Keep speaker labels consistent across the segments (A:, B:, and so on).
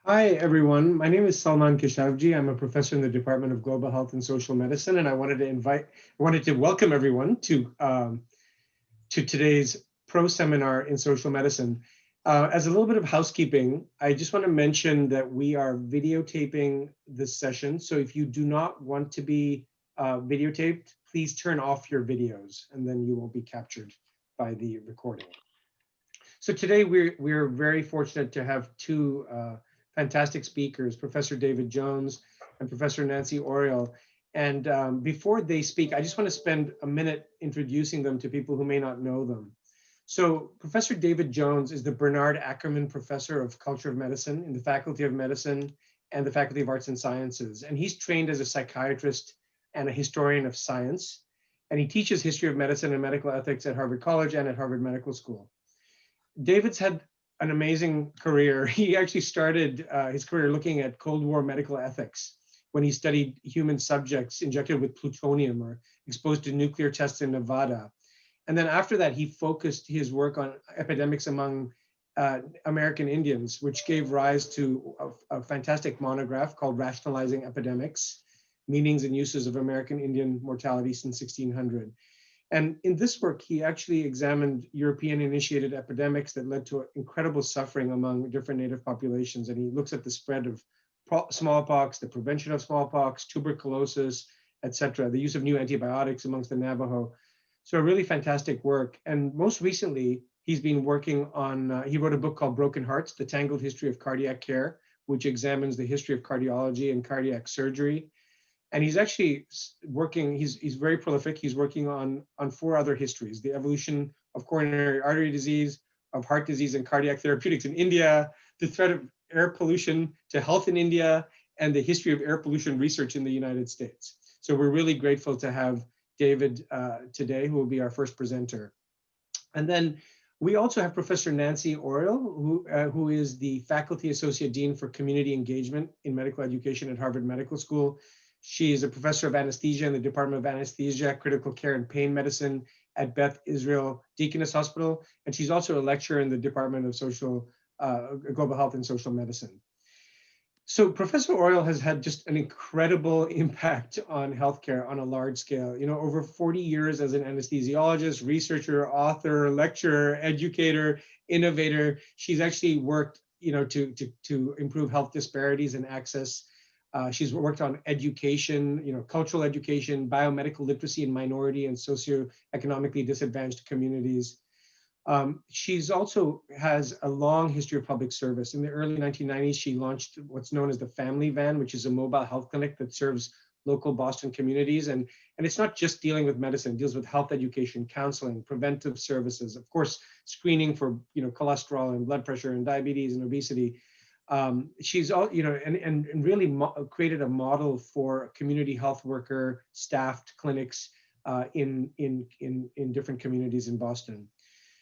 A: Hi, everyone. My name is Salman Keshavji. I'm a professor in the Department of Global Health and Social Medicine, and I wanted to welcome everyone to today's pro seminar in social medicine. As a little bit of housekeeping, I just want to mention that we are videotaping this session. So if you do not want to be videotaped, please turn off your videos, and then you will be captured by the recording. So today we're very fortunate to have two fantastic speakers, Professor David Jones and Professor Nancy Oriol. And before they speak, I just want to spend a minute introducing them to people who may not know them. So Professor David Jones is the Bernard Ackerman Professor of Culture of Medicine in the Faculty of Medicine and the Faculty of Arts and Sciences. And he's trained as a psychiatrist and a historian of science. And he teaches history of medicine and medical ethics at Harvard College and at Harvard Medical School. David's had an amazing career. He actually started his career looking at Cold War medical ethics when he studied human subjects injected with plutonium or exposed to nuclear tests in Nevada. And then after that, he focused his work on epidemics among American Indians, which gave rise to a fantastic monograph called Rationalizing Epidemics, Meanings and Uses of American Indian Mortality since 1600. And in this work, he actually examined European-initiated epidemics that led to incredible suffering among different native populations. And he looks at the spread of smallpox, the prevention of smallpox, tuberculosis, et cetera, the use of new antibiotics amongst the Navajo. So a really fantastic work. And most recently, he's been working on, he wrote a book called Broken Hearts, The Tangled History of Cardiac Care, which examines the history of cardiology and cardiac surgery. And he's actually working, he's very prolific. He's working on 4 other histories: the evolution of coronary artery disease, of heart disease and cardiac therapeutics in India, the threat of air pollution to health in India, and the history of air pollution research in the United States. So we're really grateful to have David today, who will be our first presenter. And then we also have Professor Nancy Oriol, who is the Faculty Associate Dean for Community Engagement in Medical Education at Harvard Medical School. She is a professor of anesthesia in the Department of Anesthesia, Critical Care and Pain Medicine at Beth Israel Deaconess Hospital. And she's also a lecturer in the Department of Global Health and Social Medicine. So Professor Oriol has had just an incredible impact on healthcare on a large scale. You know, over 40 years as an anesthesiologist, researcher, author, lecturer, educator, innovator. She's actually worked, you know, to improve health disparities and access. She's worked on education, you know, cultural education, biomedical literacy in minority and socioeconomically disadvantaged communities. She's also has a long history of public service. In the early 1990s, she launched what's known as the Family Van, which is a mobile health clinic that serves local Boston communities. And it's not just dealing with medicine, it deals with health education, counseling, preventive services, of course, screening for, you know, cholesterol and blood pressure and diabetes and obesity. She's all, you know, and really created a model for community health worker staffed clinics in different communities in Boston.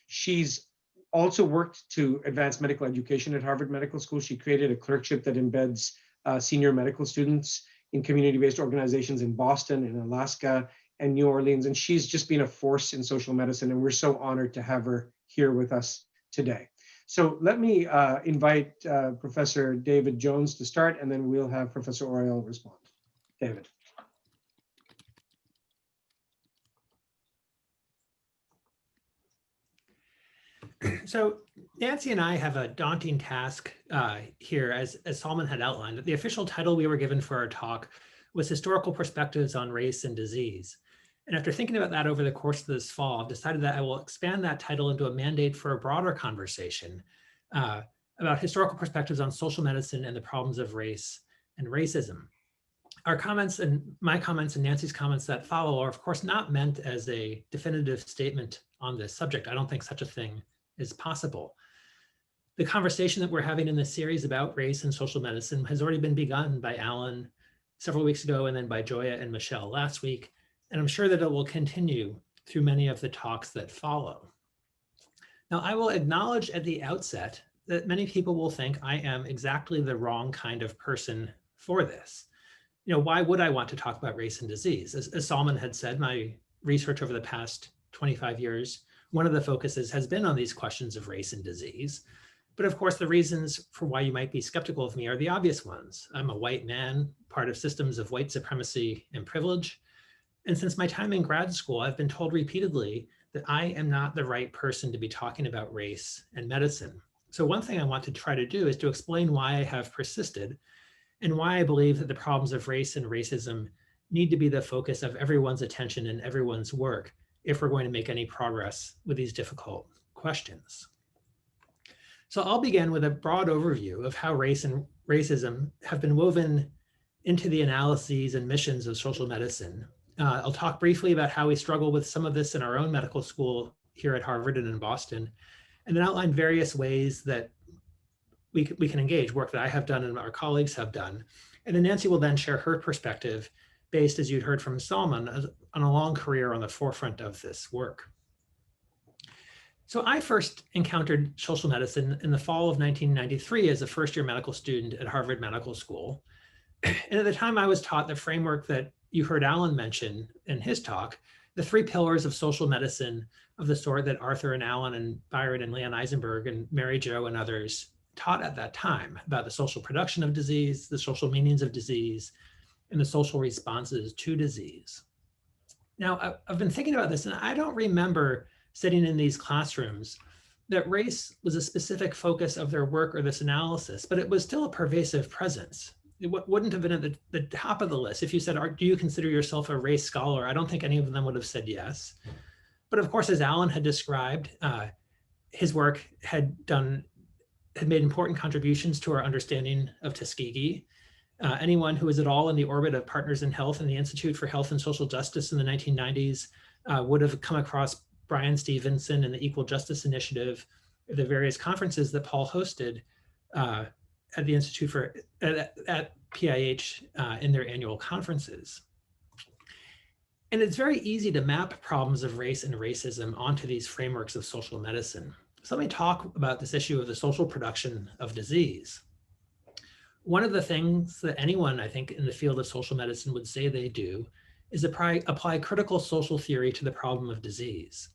A: She's also worked to advance medical education at Harvard Medical School. She created a clerkship that embeds senior medical students in community-based organizations in Boston and Alaska and New Orleans. And she's just been a force in social medicine, and we're so honored to have her here with us today. So let me invite Professor David Jones to start, and then we'll have Professor Oriol respond. David.
B: So Nancy and I have a daunting task here, as Salman had outlined. The official title we were given for our talk was Historical Perspectives on Race and Disease. And after thinking about that over the course of this fall, I've decided that I will expand that title into a mandate for a broader conversation about historical perspectives on social medicine and the problems of race and racism. Our comments and my comments and Nancy's comments that follow are, of course, not meant as a definitive statement on this subject. I don't think such a thing is possible. The conversation that we're having in this series about race and social medicine has already been begun by Alan several weeks ago, and then by Joya and Michelle last week. And I'm sure that it will continue through many of the talks that follow. Now, I will acknowledge at the outset that many people will think I am exactly the wrong kind of person for this. You know, why would I want to talk about race and disease? As Salman had said, my research over the past 25 years, one of the focuses has been on these questions of race and disease. But of course, the reasons for why you might be skeptical of me are the obvious ones. I'm a white man, part of systems of white supremacy and privilege. And since my time in grad school, I've been told repeatedly that I am not the right person to be talking about race and medicine. So one thing I want to try to do is to explain why I have persisted and why I believe that the problems of race and racism need to be the focus of everyone's attention and everyone's work if we're going to make any progress with these difficult questions. So I'll begin with a broad overview of how race and racism have been woven into the analyses and missions of social medicine. I'll talk briefly about how we struggle with some of this in our own medical school here at Harvard and in Boston, and then outline various ways that we can engage, work that I have done and our colleagues have done. And then Nancy will then share her perspective based, as you'd heard from Salman, on a long career on the forefront of this work. So I first encountered social medicine in the fall of 1993 as a first-year medical student at Harvard Medical School. And at the time I was taught the framework that you heard Alan mention in his talk, the 3 pillars of social medicine of the sort that Arthur and Alan and Byron and Leon Eisenberg and Mary Jo and others taught at that time about the social production of disease, the social meanings of disease, and the social responses to disease. Now, I've been thinking about this, and I don't remember sitting in these classrooms that race was a specific focus of their work or this analysis, but it was still a pervasive presence. It wouldn't have been at the top of the list. If you said, do you consider yourself a race scholar? I don't think any of them would have said yes. But of course, as Alan had described, his work had made important contributions to our understanding of Tuskegee. Anyone who was at all in the orbit of Partners in Health and the Institute for Health and Social Justice in the 1990s would have come across Brian Stevenson and the Equal Justice Initiative, the various conferences that Paul hosted at the Institute for, at PIH in their annual conferences. And it's very easy to map problems of race and racism onto these frameworks of social medicine. So let me talk about this issue of the social production of disease. One of the things that anyone, I think, in the field of social medicine would say they do is apply critical social theory to the problem of disease.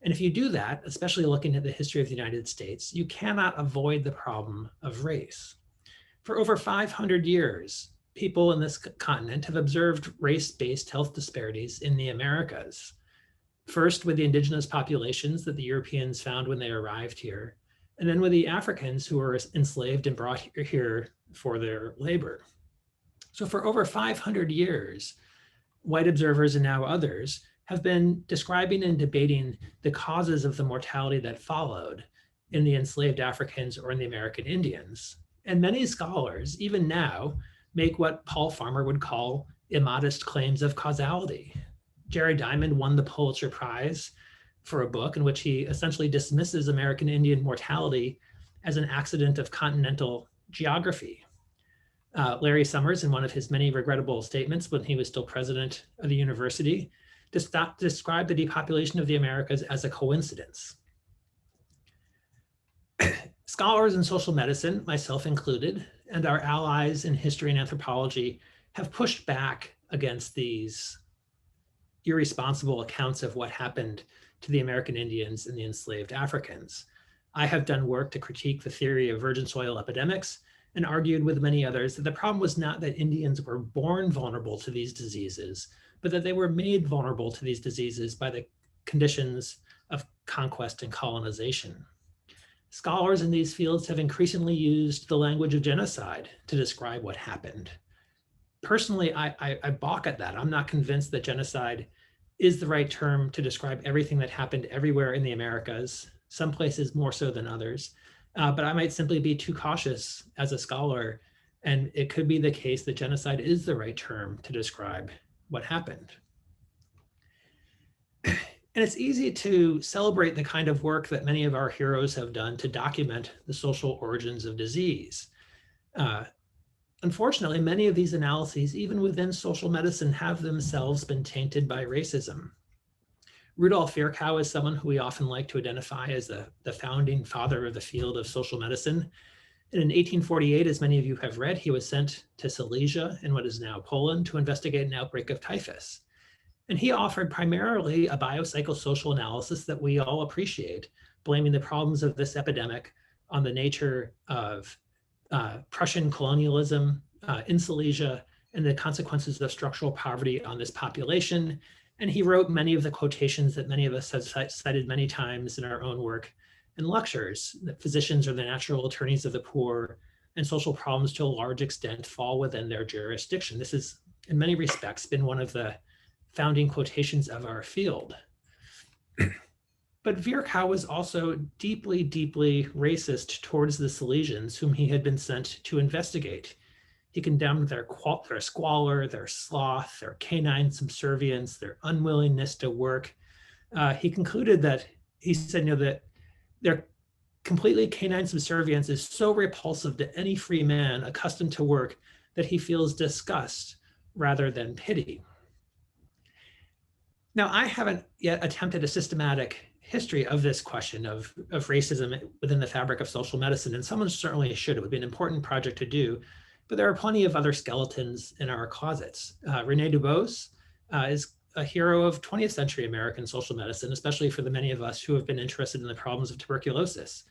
B: And if you do that, especially looking at the history of the United States, you cannot avoid the problem of race. For over 500 years, people in this continent have observed race-based health disparities in the Americas. First with the indigenous populations that the Europeans found when they arrived here, and then with the Africans who were enslaved and brought here for their labor. So for over 500 years, white observers and now others have been describing and debating the causes of the mortality that followed in the enslaved Africans or in the American Indians. And many scholars, even now, make what Paul Farmer would call immodest claims of causality. Jerry Diamond won the Pulitzer Prize for a book in which he essentially dismisses American Indian mortality as an accident of continental geography. Larry Summers, in one of his many regrettable statements when he was still president of the university, described the depopulation of the Americas as a coincidence. Scholars in social medicine, myself included, and our allies in history and anthropology have pushed back against these irresponsible accounts of what happened to the American Indians and the enslaved Africans. I have done work to critique the theory of virgin soil epidemics and argued with many others that the problem was not that Indians were born vulnerable to these diseases, but that they were made vulnerable to these diseases by the conditions of conquest and colonization. Scholars in these fields have increasingly used the language of genocide to describe what happened. Personally, I balk at that. I'm not convinced that genocide is the right term to describe everything that happened everywhere in the Americas, some places more so than others. But I might simply be too cautious as a scholar, and it could be the case that genocide is the right term to describe what happened. And it's easy to celebrate the kind of work that many of our heroes have done to document the social origins of disease. Unfortunately, many of these analyses, even within social medicine, have themselves been tainted by racism. Rudolf Virchow is someone who we often like to identify as the founding father of the field of social medicine. And in 1848, as many of you have read, he was sent to Silesia in what is now Poland to investigate an outbreak of typhus. And he offered primarily a biopsychosocial analysis that we all appreciate, blaming the problems of this epidemic on the nature of Prussian colonialism in Silesia and the consequences of structural poverty on this population. And he wrote many of the quotations that many of us have cited many times in our own work and lectures, that physicians are the natural attorneys of the poor and social problems to a large extent fall within their jurisdiction. This has, in many respects, been one of the founding quotations of our field. But Virchow was also deeply, deeply racist towards the Silesians whom he had been sent to investigate. He condemned their squalor, their sloth, their canine subservience, their unwillingness to work. He concluded that, he said, that their completely canine subservience is so repulsive to any free man accustomed to work that he feels disgust rather than pity. Now, I haven't yet attempted a systematic history of this question of racism within the fabric of social medicine, and someone certainly should. It would be an important project to do, but there are plenty of other skeletons in our closets. René Dubos is a hero of 20th century American social medicine, especially for the many of us who have been interested in the problems of tuberculosis.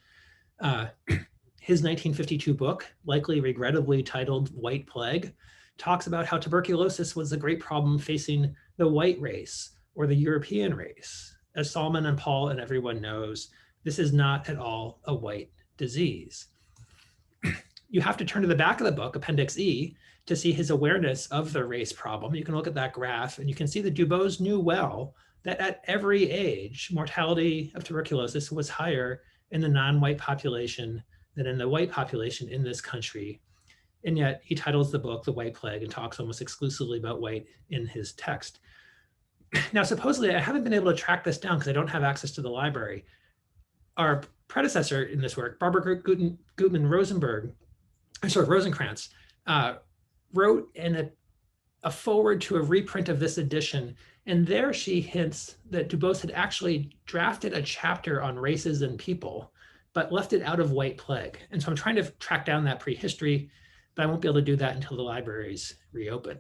B: His 1952 book, likely regrettably titled White Plague, talks about how tuberculosis was a great problem facing the white race or the European race. As Salman and Paul and everyone knows, this is not at all a white disease. You have to turn to the back of the book, Appendix E, to see his awareness of the race problem. You can look at that graph and you can see that Dubos knew well that at every age, mortality of tuberculosis was higher in the non-white population than in the white population in this country. And yet he titles the book The White Plague and talks almost exclusively about white in his text. Now, supposedly, I haven't been able to track this down because I don't have access to the library. Our predecessor in this work, Barbara Gutman Rosenkrantz, wrote in a foreword to a reprint of this edition. And there she hints that Dubos had actually drafted a chapter on races and people, but left it out of White Plague. And so I'm trying to track down that prehistory, but I won't be able to do that until the libraries reopen.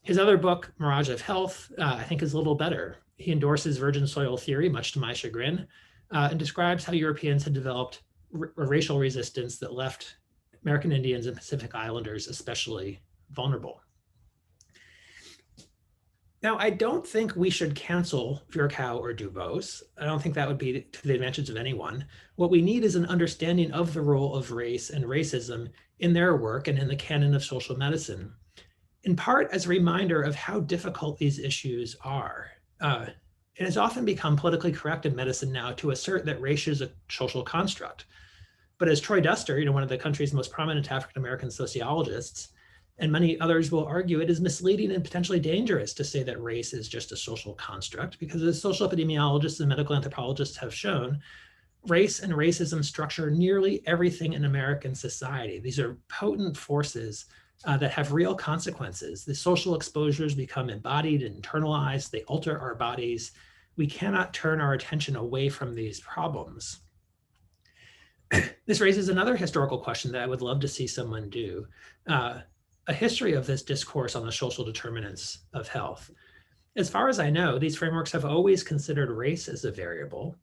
B: His other book, Mirage of Health, I think is a little better. He endorses virgin soil theory, much to my chagrin, and describes how Europeans had developed a racial resistance that left American Indians and Pacific Islanders especially vulnerable. Now, I don't think we should cancel Virchow or Dubos. I don't think that would be to the advantage of anyone. What we need is an understanding of the role of race and racism in their work and in the canon of social medicine, in part as a reminder of how difficult these issues are. It has often become politically correct in medicine now to assert that race is a social construct. But as Troy Duster, one of the country's most prominent African-American sociologists, and many others will argue, it is misleading and potentially dangerous to say that race is just a social construct, because as social epidemiologists and medical anthropologists have shown, race and racism structure nearly everything in American society. These are potent forces that have real consequences. The social exposures become embodied and internalized. They alter our bodies. We cannot turn our attention away from these problems. This raises another historical question that I would love to see someone do. A history of this discourse on the social determinants of health. As far as I know, these frameworks have always considered race as a variable.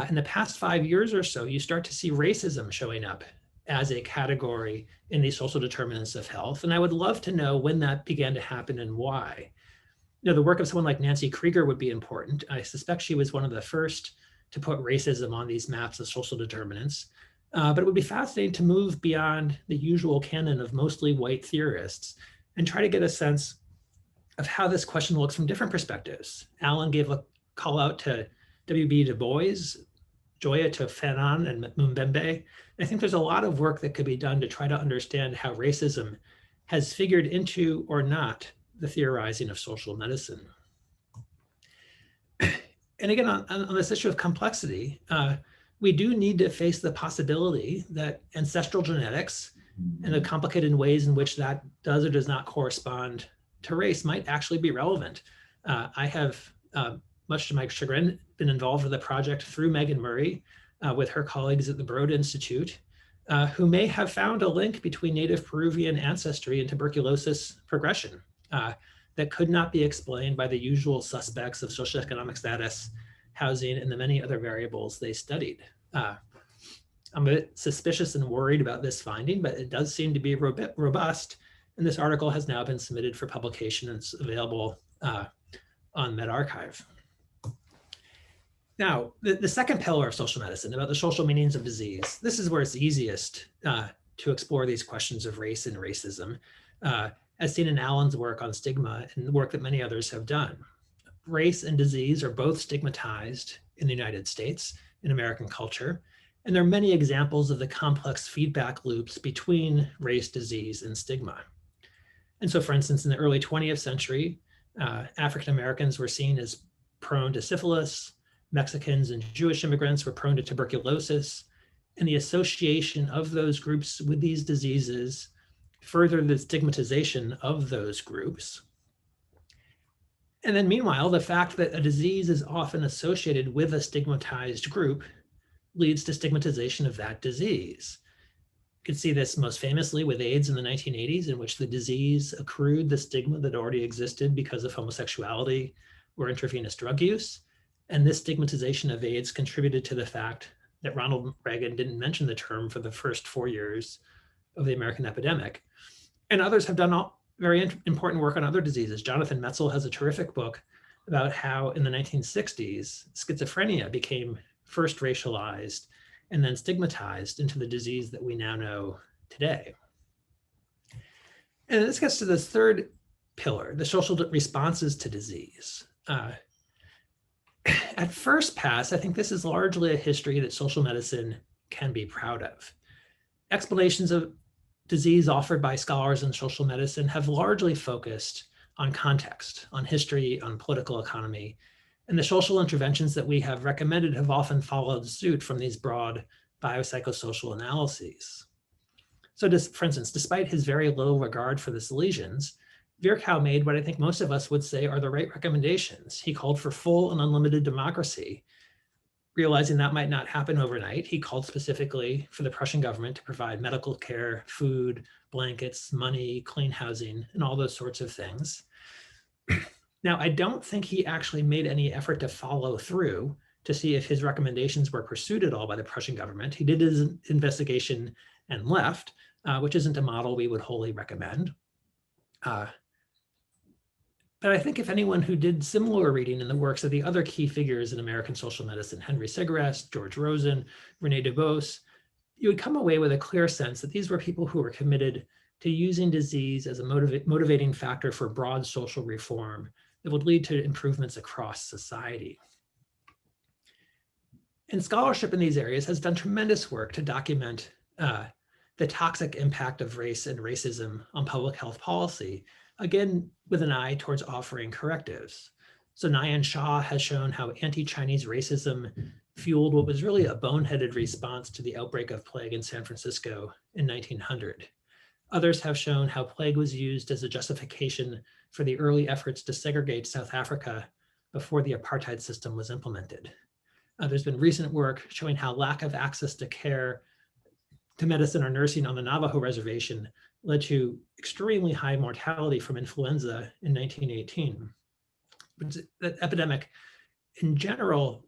B: In the past 5 years or so, you start to see racism showing up as a category in these social determinants of health. And I would love to know when that began to happen and why. The work of someone like Nancy Krieger would be important. I suspect she was one of the first to put racism on these maps of social determinants. But it would be fascinating to move beyond the usual canon of mostly white theorists and try to get a sense of how this question looks from different perspectives. Alan gave a call out to W.B. Du Bois, Joya to Fanon and Mbembe. I think there's a lot of work that could be done to try to understand how racism has figured into or not the theorizing of social medicine. And again, on this issue of complexity, we do need to face the possibility that ancestral genetics and the complicated ways in which that does or does not correspond to race might actually be relevant. I have, much to my chagrin, been involved with a project through Megan Murray with her colleagues at the Broad Institute, who may have found a link between native Peruvian ancestry and tuberculosis progression that could not be explained by the usual suspects of socioeconomic status, housing, and the many other variables they studied. I'm a bit suspicious and worried about this finding, but it does seem to be robust. And this article has now been submitted for publication and it's available on medRxiv. Now, the second pillar of social medicine, about the social meanings of disease, this is where it's easiest to explore these questions of race and racism, as seen in Allen's work on stigma and the work that many others have done. Race and disease are both stigmatized in the United States, in American culture, and there are many examples of the complex feedback loops between race, disease, and stigma. And so, for instance, in the early 20th century, African Americans were seen as prone to syphilis, Mexicans and Jewish immigrants were prone to tuberculosis, and the association of those groups with these diseases furthered the stigmatization of those groups. And then meanwhile, the fact that a disease is often associated with a stigmatized group leads to stigmatization of that disease. You can see this most famously with AIDS in the 1980s, in which the disease accrued the stigma that already existed because of homosexuality or intravenous drug use. And this stigmatization of AIDS contributed to the fact that Ronald Reagan didn't mention the term for the first 4 years of the American epidemic. And others have done very important work on other diseases. Jonathan Metzl has a terrific book about how in the 1960s, schizophrenia became first racialized and then stigmatized into the disease that we now know today. And this gets to this third pillar, the social responses to disease. At first pass, I think this is largely a history that social medicine can be proud of. Explanations of disease offered by scholars in social medicine have largely focused on context, on history, on political economy, and the social interventions that we have recommended have often followed suit from these broad biopsychosocial analyses. So for instance, despite his very low regard for the lesions, Virchow made what I think most of us would say are the right recommendations. He called for full and unlimited democracy. Realizing that might not happen overnight, he called specifically for the Prussian government to provide medical care, food, blankets, money, clean housing, and all those sorts of things. Now, I don't think he actually made any effort to follow through to see if his recommendations were pursued at all by the Prussian government. He did his investigation and left, which isn't a model we would wholly recommend. But I think if anyone who did similar reading in the works of the other key figures in American social medicine, Henry Sigrist, George Rosen, René Dubos, you would come away with a clear sense that these were people who were committed to using disease as a motivating factor for broad social reform that would lead to improvements across society. And scholarship in these areas has done tremendous work to document the toxic impact of race and racism on public health policy, again, with an eye towards offering correctives. So Nyan Shah has shown how anti-Chinese racism fueled what was really a boneheaded response to the outbreak of plague in San Francisco in 1900. Others have shown how plague was used as a justification for the early efforts to segregate South Africa before the apartheid system was implemented. There's been recent work showing how lack of access to care, to medicine or nursing on the Navajo reservation led to extremely high mortality from influenza in 1918. But that epidemic in general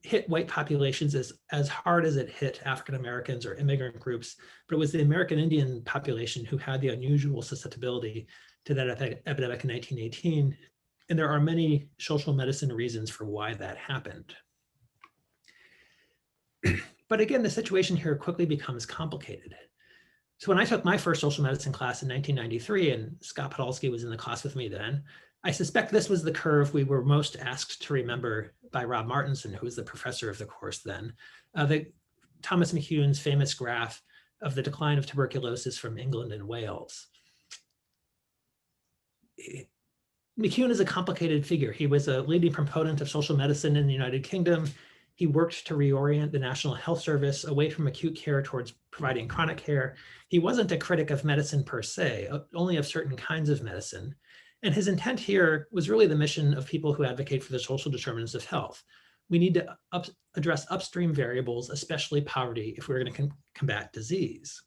B: hit white populations as hard as it hit African Americans or immigrant groups, but it was the American Indian population who had the unusual susceptibility to that epidemic in 1918. And there are many social medicine reasons for why that happened. But again, the situation here quickly becomes complicated. So when I took my first social medicine class in 1993, and Scott Podolsky was in the class with me then, I suspect this was the curve we were most asked to remember by Rob Martinson, who was the professor of the course then, Thomas McEwen's famous graph of the decline of tuberculosis from England and Wales. McEwen is a complicated figure. He was a leading proponent of social medicine in the United Kingdom. He worked to reorient the National Health Service away from acute care towards providing chronic care. He wasn't a critic of medicine per se, only of certain kinds of medicine. And his intent here was really the mission of people who advocate for the social determinants of health. We need to address upstream variables, especially poverty, if we're going to combat disease.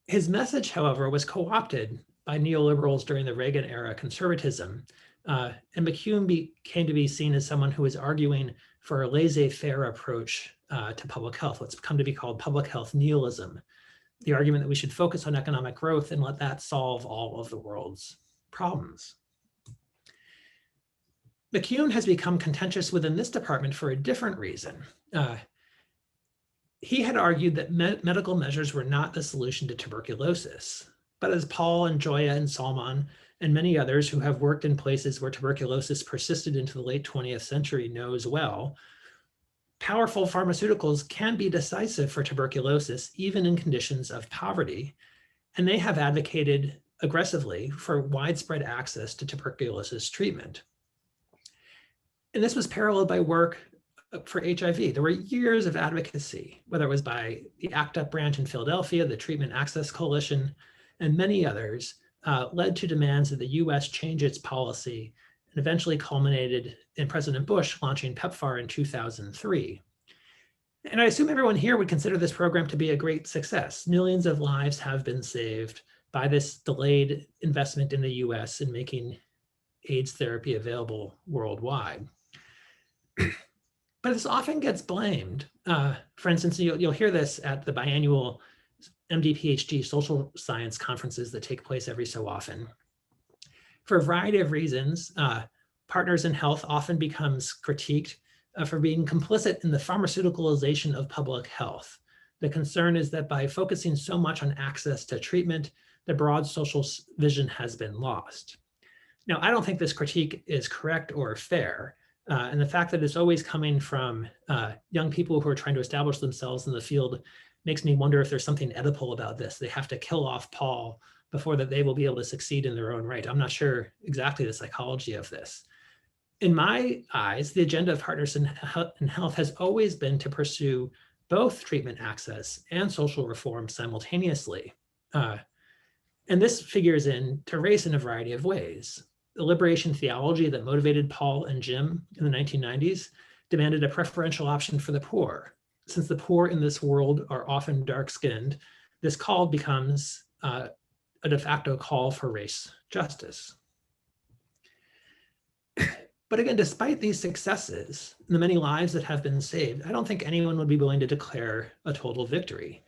B: His message, however, was co-opted by neoliberals during the Reagan era conservatism And McCune came to be seen as someone who was arguing for a laissez-faire approach to public health, what's come to be called public health nihilism, the argument that we should focus on economic growth and let that solve all of the world's problems. McCune has become contentious within this department for a different reason. He had argued that medical measures were not the solution to tuberculosis. But as Paul and Joya and Salman and many others who have worked in places where tuberculosis persisted into the late 20th century knows well, powerful pharmaceuticals can be decisive for tuberculosis, even in conditions of poverty. And they have advocated aggressively for widespread access to tuberculosis treatment. And this was paralleled by work for HIV. There were years of advocacy, whether it was by the ACT UP branch in Philadelphia, the Treatment Access Coalition, and many others, led to demands that the US change its policy and eventually culminated in President Bush launching PEPFAR in 2003. And I assume everyone here would consider this program to be a great success. Millions of lives have been saved by this delayed investment in the US in making AIDS therapy available worldwide. But this often gets blamed. For instance, you'll hear this at the biannual MD-PhD social science conferences that take place every so often. For a variety of reasons, Partners in Health often becomes critiqued for being complicit in the pharmaceuticalization of public health. The concern is that by focusing so much on access to treatment, the broad social vision has been lost. Now, I don't think this critique is correct or fair. And the fact that it's always coming from young people who are trying to establish themselves in the field makes me wonder if there's something Oedipal about this. They have to kill off Paul before that they will be able to succeed in their own right. I'm not sure exactly the psychology of this. In my eyes, the agenda of Partners in Health has always been to pursue both treatment access and social reform simultaneously. And this figures into race in a variety of ways. The liberation theology that motivated Paul and Jim in the 1990s demanded a preferential option for the poor. Since the poor in this world are often dark-skinned, this call becomes a de facto call for race justice. But again, despite these successes and the many lives that have been saved, I don't think anyone would be willing to declare a total victory.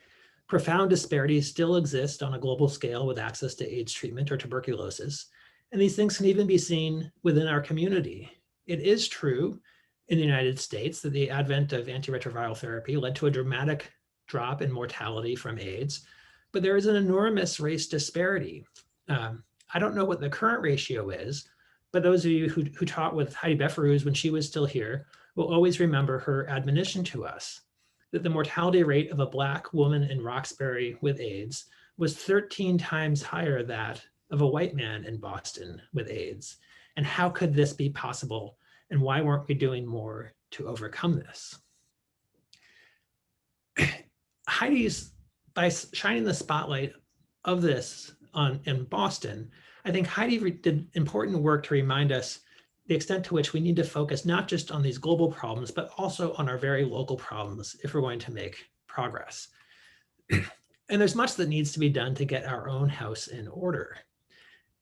B: Profound disparities still exist on a global scale with access to AIDS treatment or tuberculosis. And these things can even be seen within our community. It is true in the United States that the advent of antiretroviral therapy led to a dramatic drop in mortality from AIDS, but there is an enormous race disparity. I don't know what the current ratio is, but those of you who taught with Heidi Beferuz when she was still here will always remember her admonition to us that the mortality rate of a Black woman in Roxbury with AIDS was 13 times higher than that of a white man in Boston with AIDS. And how could this be possible? And why weren't we doing more to overcome this? Heidi's, by shining the spotlight of this in Boston, I think Heidi did important work to remind us the extent to which we need to focus not just on these global problems, but also on our very local problems if we're going to make progress. And there's much that needs to be done to get our own house in order.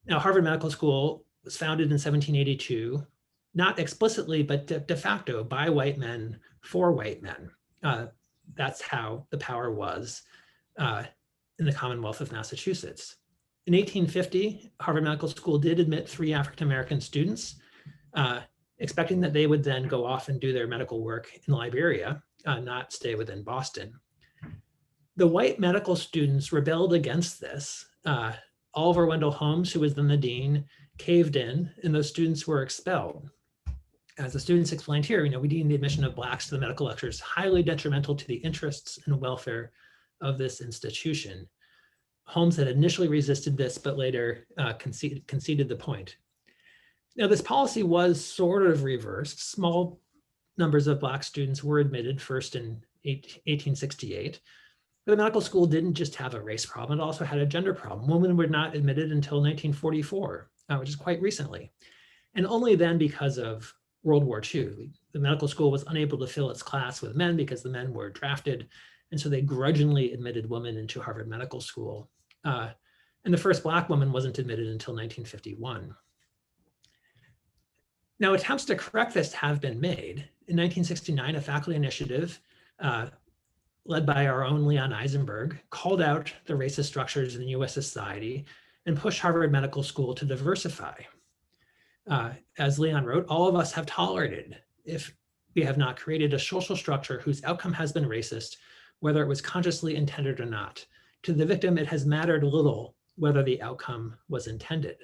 B: Now, Harvard Medical School was founded in 1782, not explicitly, but de facto by white men for white men. That's how the power was in the Commonwealth of Massachusetts. In 1850, Harvard Medical School did admit 3 African-American students, expecting that they would then go off and do their medical work in Liberia, not stay within Boston. The white medical students rebelled against this. Oliver Wendell Holmes, who was then the dean, caved in, and those students were expelled. As the students explained here, we deemed the admission of Blacks to the medical lectures highly detrimental to the interests and welfare of this institution. Holmes had initially resisted this, but later conceded the point. Now, this policy was sort of reversed. Small numbers of Black students were admitted first in 1868. But the medical school didn't just have a race problem, it also had a gender problem. Women were not admitted until 1944, which is quite recently. And only then because of World War II. The medical school was unable to fill its class with men because the men were drafted. And so they grudgingly admitted women into Harvard Medical School. And the first Black woman wasn't admitted until 1951. Now, attempts to correct this have been made. In 1969, a faculty initiative led by our own Leon Eisenberg called out the racist structures in US society and pushed Harvard Medical School to diversify. As Leon wrote, all of us have tolerated if we have not created a social structure whose outcome has been racist, whether it was consciously intended or not. To the victim, it has mattered little whether the outcome was intended.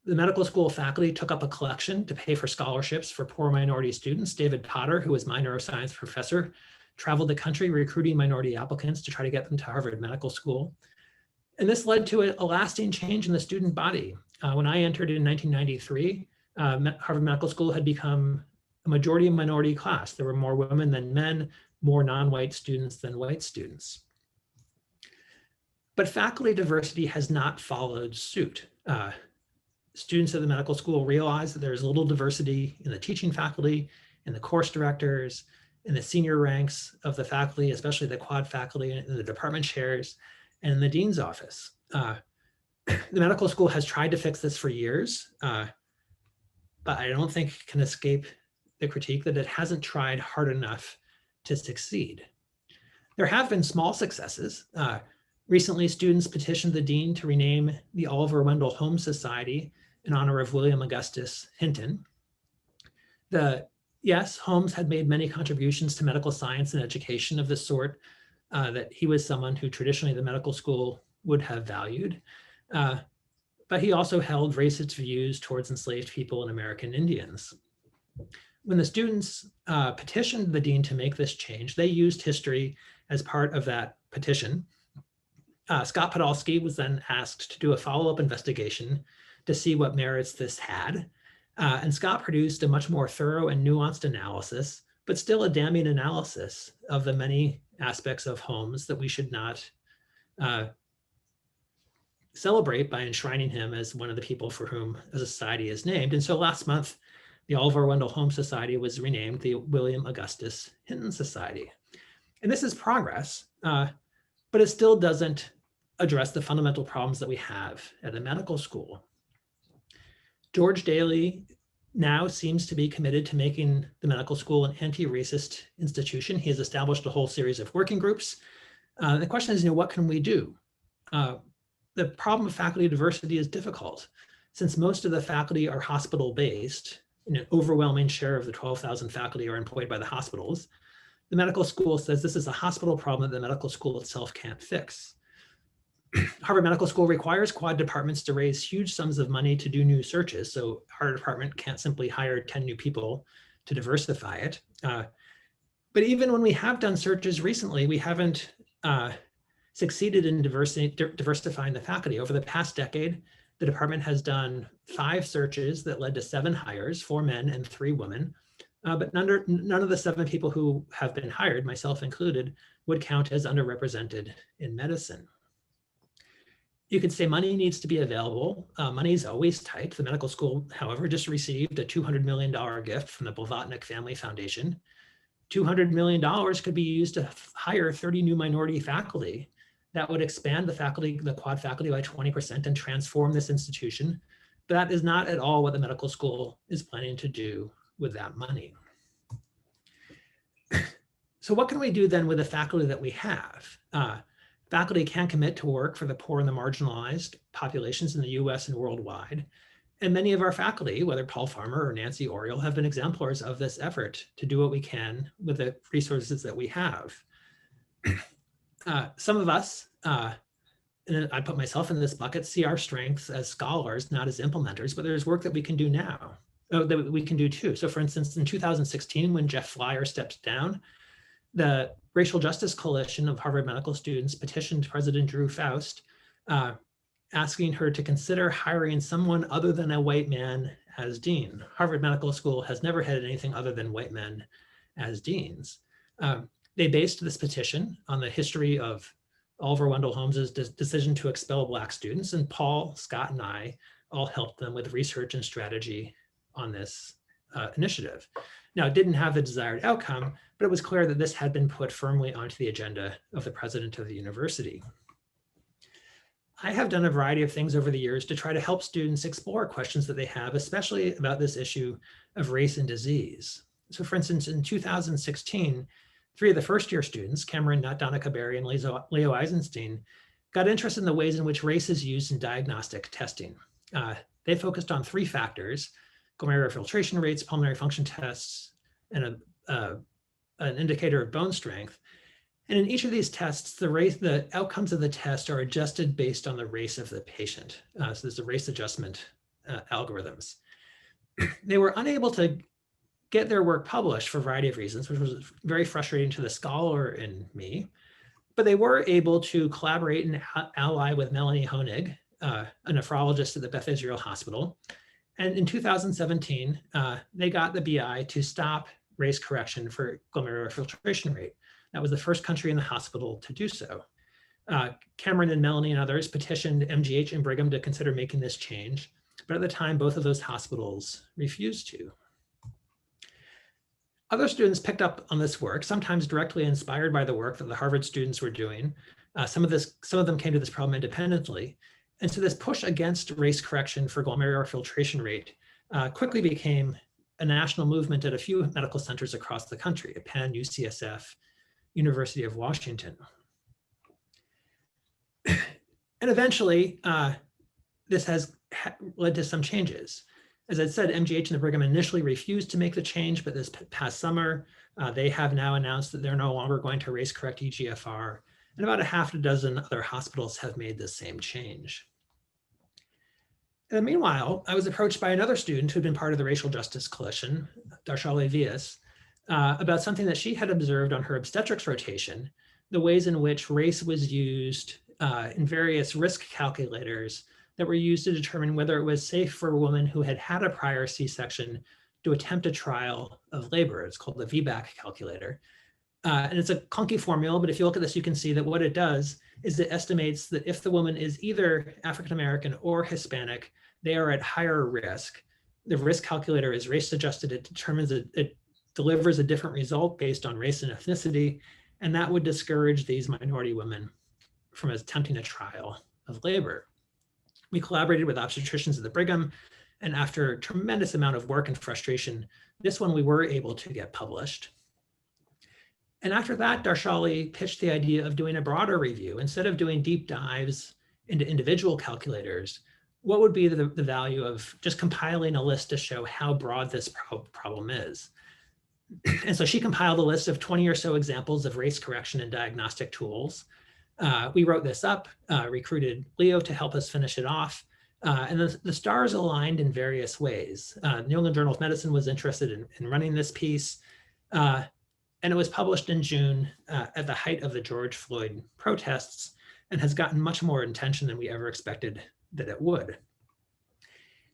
B: The medical school faculty took up a collection to pay for scholarships for poor minority students. David Potter, who was my neuroscience professor, traveled the country recruiting minority applicants to try to get them to Harvard Medical School. And this led to a lasting change in the student body. When I entered in 1993, Harvard Medical School had become a majority minority class. There were more women than men, more non-white students than white students. But faculty diversity has not followed suit. Students at the medical school realize that there's little diversity in the teaching faculty, in the course directors, in the senior ranks of the faculty, especially the quad faculty, in the department chairs, and in the dean's office. The medical school has tried to fix this for years, but I don't think it can escape the critique that it hasn't tried hard enough to succeed. There have been small successes. Recently, students petitioned the dean to rename the Oliver Wendell Holmes Society in honor of William Augustus Hinton. Yes, Holmes had made many contributions to medical science and education of the sort that he was someone who traditionally the medical school would have valued. But he also held racist views towards enslaved people and American Indians. When the students petitioned the dean to make this change, they used history as part of that petition. Scott Podolsky was then asked to do a follow-up investigation to see what merits this had. And Scott produced a much more thorough and nuanced analysis, but still a damning analysis of the many aspects of Holmes that we should not celebrate by enshrining him as one of the people for whom a society is named. And so last month, the Oliver Wendell Holmes Society was renamed the William Augustus Hinton Society. And this is progress, but it still doesn't address the fundamental problems that we have at the medical school. George Daly now seems to be committed to making the medical school an anti-racist institution. He has established a whole series of working groups. The question is, what can we do? The problem of faculty diversity is difficult. Since most of the faculty are hospital-based, an overwhelming share of the 12,000 faculty are employed by the hospitals, the medical school says this is a hospital problem that the medical school itself can't fix. Harvard Medical School requires quad departments to raise huge sums of money to do new searches. So our department can't simply hire 10 new people to diversify it. But even when we have done searches recently, we haven't succeeded in diversifying the faculty. Over the past decade, the department has done 5 searches that led to 7 hires, 4 men and 3 women. But none of the 7 people who have been hired, myself included, would count as underrepresented in medicine. You could say money needs to be available. Money is always tight. The medical school, however, just received a $200 million gift from the Blavatnik Family Foundation. $200 million could be used to hire 30 new minority faculty. That would expand the quad faculty by 20% and transform this institution. But that is not at all what the medical school is planning to do with that money. So what can we do then with the faculty that we have? Faculty can commit to work for the poor and the marginalized populations in the US and worldwide. And many of our faculty, whether Paul Farmer or Nancy Oriol, have been exemplars of this effort to do what we can with the resources that we have. Some of us, and I put myself in this bucket, see our strengths as scholars, not as implementers, but there's work that we can do now, that we can do too. So for instance, in 2016, when Jeff Flyer stepped down, the Racial Justice Coalition of Harvard medical students petitioned President Drew Faust, asking her to consider hiring someone other than a white man as dean. Harvard Medical School has never had anything other than white men as deans. They based this petition on the history of Oliver Wendell Holmes's decision to expel Black students, and Paul, Scott, and I all helped them with research and strategy on this initiative. Now, it didn't have the desired outcome, but it was clear that this had been put firmly onto the agenda of the president of the university. I have done a variety of things over the years to try to help students explore questions that they have, especially about this issue of race and disease. So for instance, in 2016, 3 of the first-year students, Cameron Nutt, Donica Berry, and Leo Eisenstein, got interested in the ways in which race is used in diagnostic testing. They focused on 3 factors: glomerular filtration rates, pulmonary function tests, and an indicator of bone strength. And in each of these tests, the outcomes of the test are adjusted based on the race of the patient. So there's the race adjustment algorithms. They were unable to get their work published for a variety of reasons, which was very frustrating to the scholar and me. But they were able to collaborate and ally with Melanie Honig, a nephrologist at the Beth Israel Hospital. And in 2017, they got the BI to stop race correction for glomerular filtration rate. That was the first country in the hospital to do so. Cameron and Melanie and others petitioned MGH and Brigham to consider making this change, but at the time, both of those hospitals refused to. Other students picked up on this work, sometimes directly inspired by the work that the Harvard students were doing. Some of them came to this problem independently. And so this push against race correction for glomerular filtration rate quickly became a national movement at a few medical centers across the country, at Penn, UCSF, University of Washington. And eventually, this has led to some changes. As I said, MGH and the Brigham initially refused to make the change, but this past summer, they have now announced that they're no longer going to race correct EGFR, and about a half a dozen other hospitals have made the same change. And meanwhile, I was approached by another student who'd been part of the Racial Justice Coalition, Darshali Vias, about something that she had observed on her obstetrics rotation, the ways in which race was used in various risk calculators that were used to determine whether it was safe for a woman who had had a prior C-section to attempt a trial of labor. It's called the VBAC calculator. And it's a clunky formula, but if you look at this, you can see that what it does is it estimates that if the woman is either African-American or Hispanic, they are at higher risk. The risk calculator is race adjusted. It determines it delivers a different result based on race and ethnicity, and that would discourage these minority women from attempting a trial of labor. We collaborated with obstetricians at the Brigham, and after a tremendous amount of work and frustration, this one we were able to get published. And after that, Darshali pitched the idea of doing a broader review. Instead of doing deep dives into individual calculators, what would be the value of just compiling a list to show how broad this problem is? And so she compiled a list of 20 or so examples of race correction and diagnostic tools. We wrote this up, recruited Leo to help us finish it off, and the stars aligned in various ways. New England Journal of Medicine was interested in running this piece, and it was published in June at the height of the George Floyd protests, and has gotten much more attention than we ever expected that it would.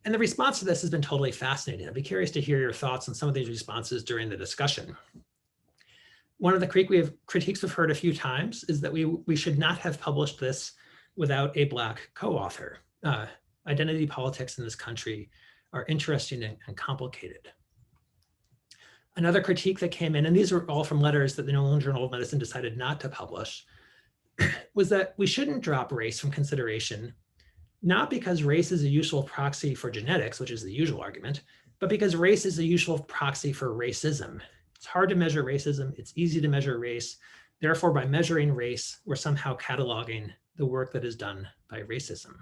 B: And the response to this has been totally fascinating. I'd be curious to hear your thoughts on some of these responses during the discussion. One of the critiques we've heard a few times is that we should not have published this without a Black co-author. Identity politics in this country are interesting and complicated. Another critique that came in, and these are all from letters that the New England Journal of Medicine decided not to publish, was that we shouldn't drop race from consideration, not because race is a useful proxy for genetics, which is the usual argument, but because race is a useful proxy for racism. It's hard to measure racism. It's easy to measure race. Therefore, by measuring race, we're somehow cataloging the work that is done by racism.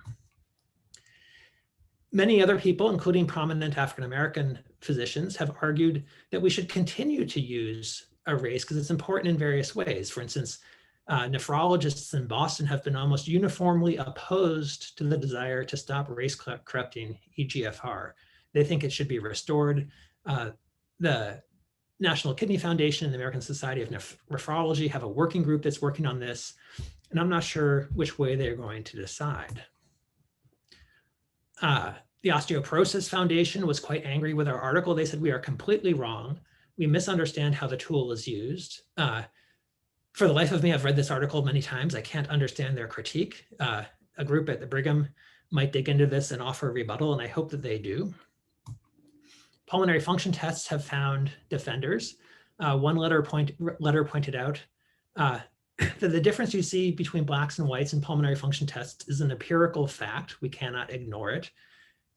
B: Many other people, including prominent African-American physicians, have argued that we should continue to use a race because it's important in various ways. For instance, nephrologists in Boston have been almost uniformly opposed to the desire to stop race correcting EGFR. They think it should be restored. The National Kidney Foundation and the American Society of Nephrology have a working group that's working on this, and I'm not sure which way they're going to decide. The Osteoporosis Foundation was quite angry with our article. They said we are completely wrong. We misunderstand how the tool is used. For the life of me, I've read this article many times. I can't understand their critique. A group at the Brigham might dig into this and offer a rebuttal, and I hope that they do. Pulmonary function tests have found defenders. One letter pointed out that the difference you see between blacks and whites in pulmonary function tests is an empirical fact. We cannot ignore it.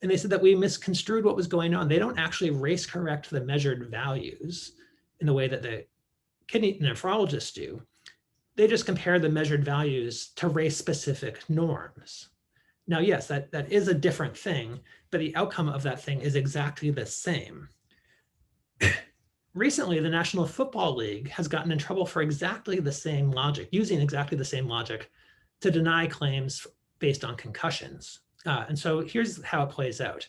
B: And they said that we misconstrued what was going on. They don't actually race correct the measured values in the way that the kidney nephrologists do. They just compare the measured values to race specific norms. Now, yes, that is a different thing, but the outcome of that thing is exactly the same. Recently, the National Football League has gotten in trouble for exactly the same logic, using exactly the same logic to deny claims based on concussions. And so here's how it plays out.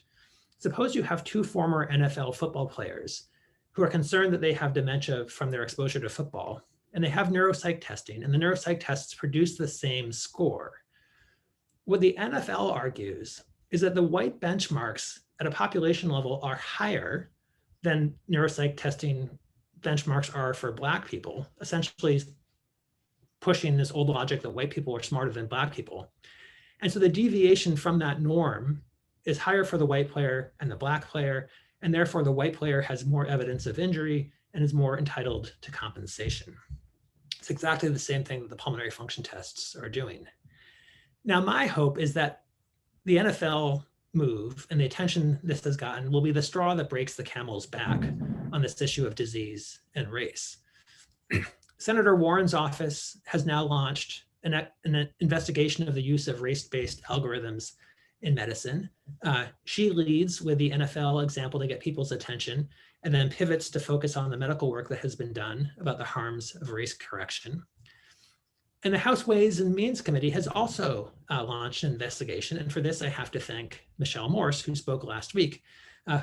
B: Suppose you have two former NFL football players who are concerned that they have dementia from their exposure to football, and they have neuropsych testing, and the neuropsych tests produce the same score. What the NFL argues is that the white benchmarks at a population level are higher than neuropsych testing benchmarks are for Black people, essentially pushing this old logic that white people are smarter than Black people. And so the deviation from that norm is higher for the white player and the Black player, and therefore the white player has more evidence of injury and is more entitled to compensation. It's exactly the same thing that the pulmonary function tests are doing. Now, my hope is that the NFL move and the attention this has gotten will be the straw that breaks the camel's back on this issue of disease and race. Senator Warren's office has now launched an investigation of the use of race-based algorithms in medicine. She leads with the NFL example to get people's attention and then pivots to focus on the medical work that has been done about the harms of race correction. And the House Ways and Means Committee has also launched an investigation. And for this, I have to thank Michelle Morse, who spoke last week,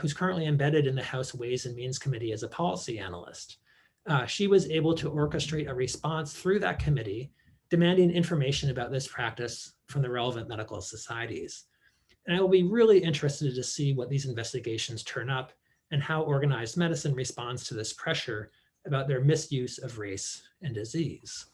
B: who's currently embedded in the House Ways and Means Committee as a policy analyst. She was able to orchestrate a response through that committee, demanding information about this practice from the relevant medical societies. And I will be really interested to see what these investigations turn up and how organized medicine responds to this pressure about their misuse of race and disease.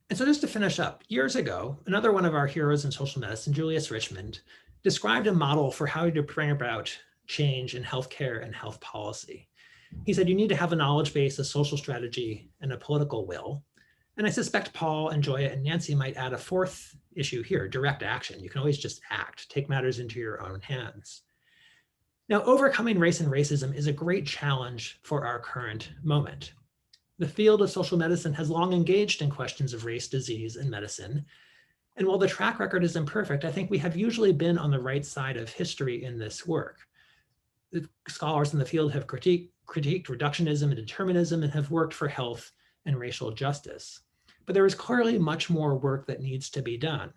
B: And so just to finish up, years ago, another one of our heroes in social medicine, Julius Richmond, described a model for how to bring about change in healthcare and health policy. He said, you need to have a knowledge base, a social strategy, and a political will. And I suspect Paul and Joya and Nancy might add a fourth issue here, direct action. You can always just act, take matters into your own hands. Now, overcoming race and racism is a great challenge for our current moment. The field of social medicine has long engaged in questions of race, disease, and medicine. And while the track record is imperfect, I think we have usually been on the right side of history in this work. The scholars in the field have critiqued reductionism and determinism and have worked for health and racial justice. But there is clearly much more work that needs to be done.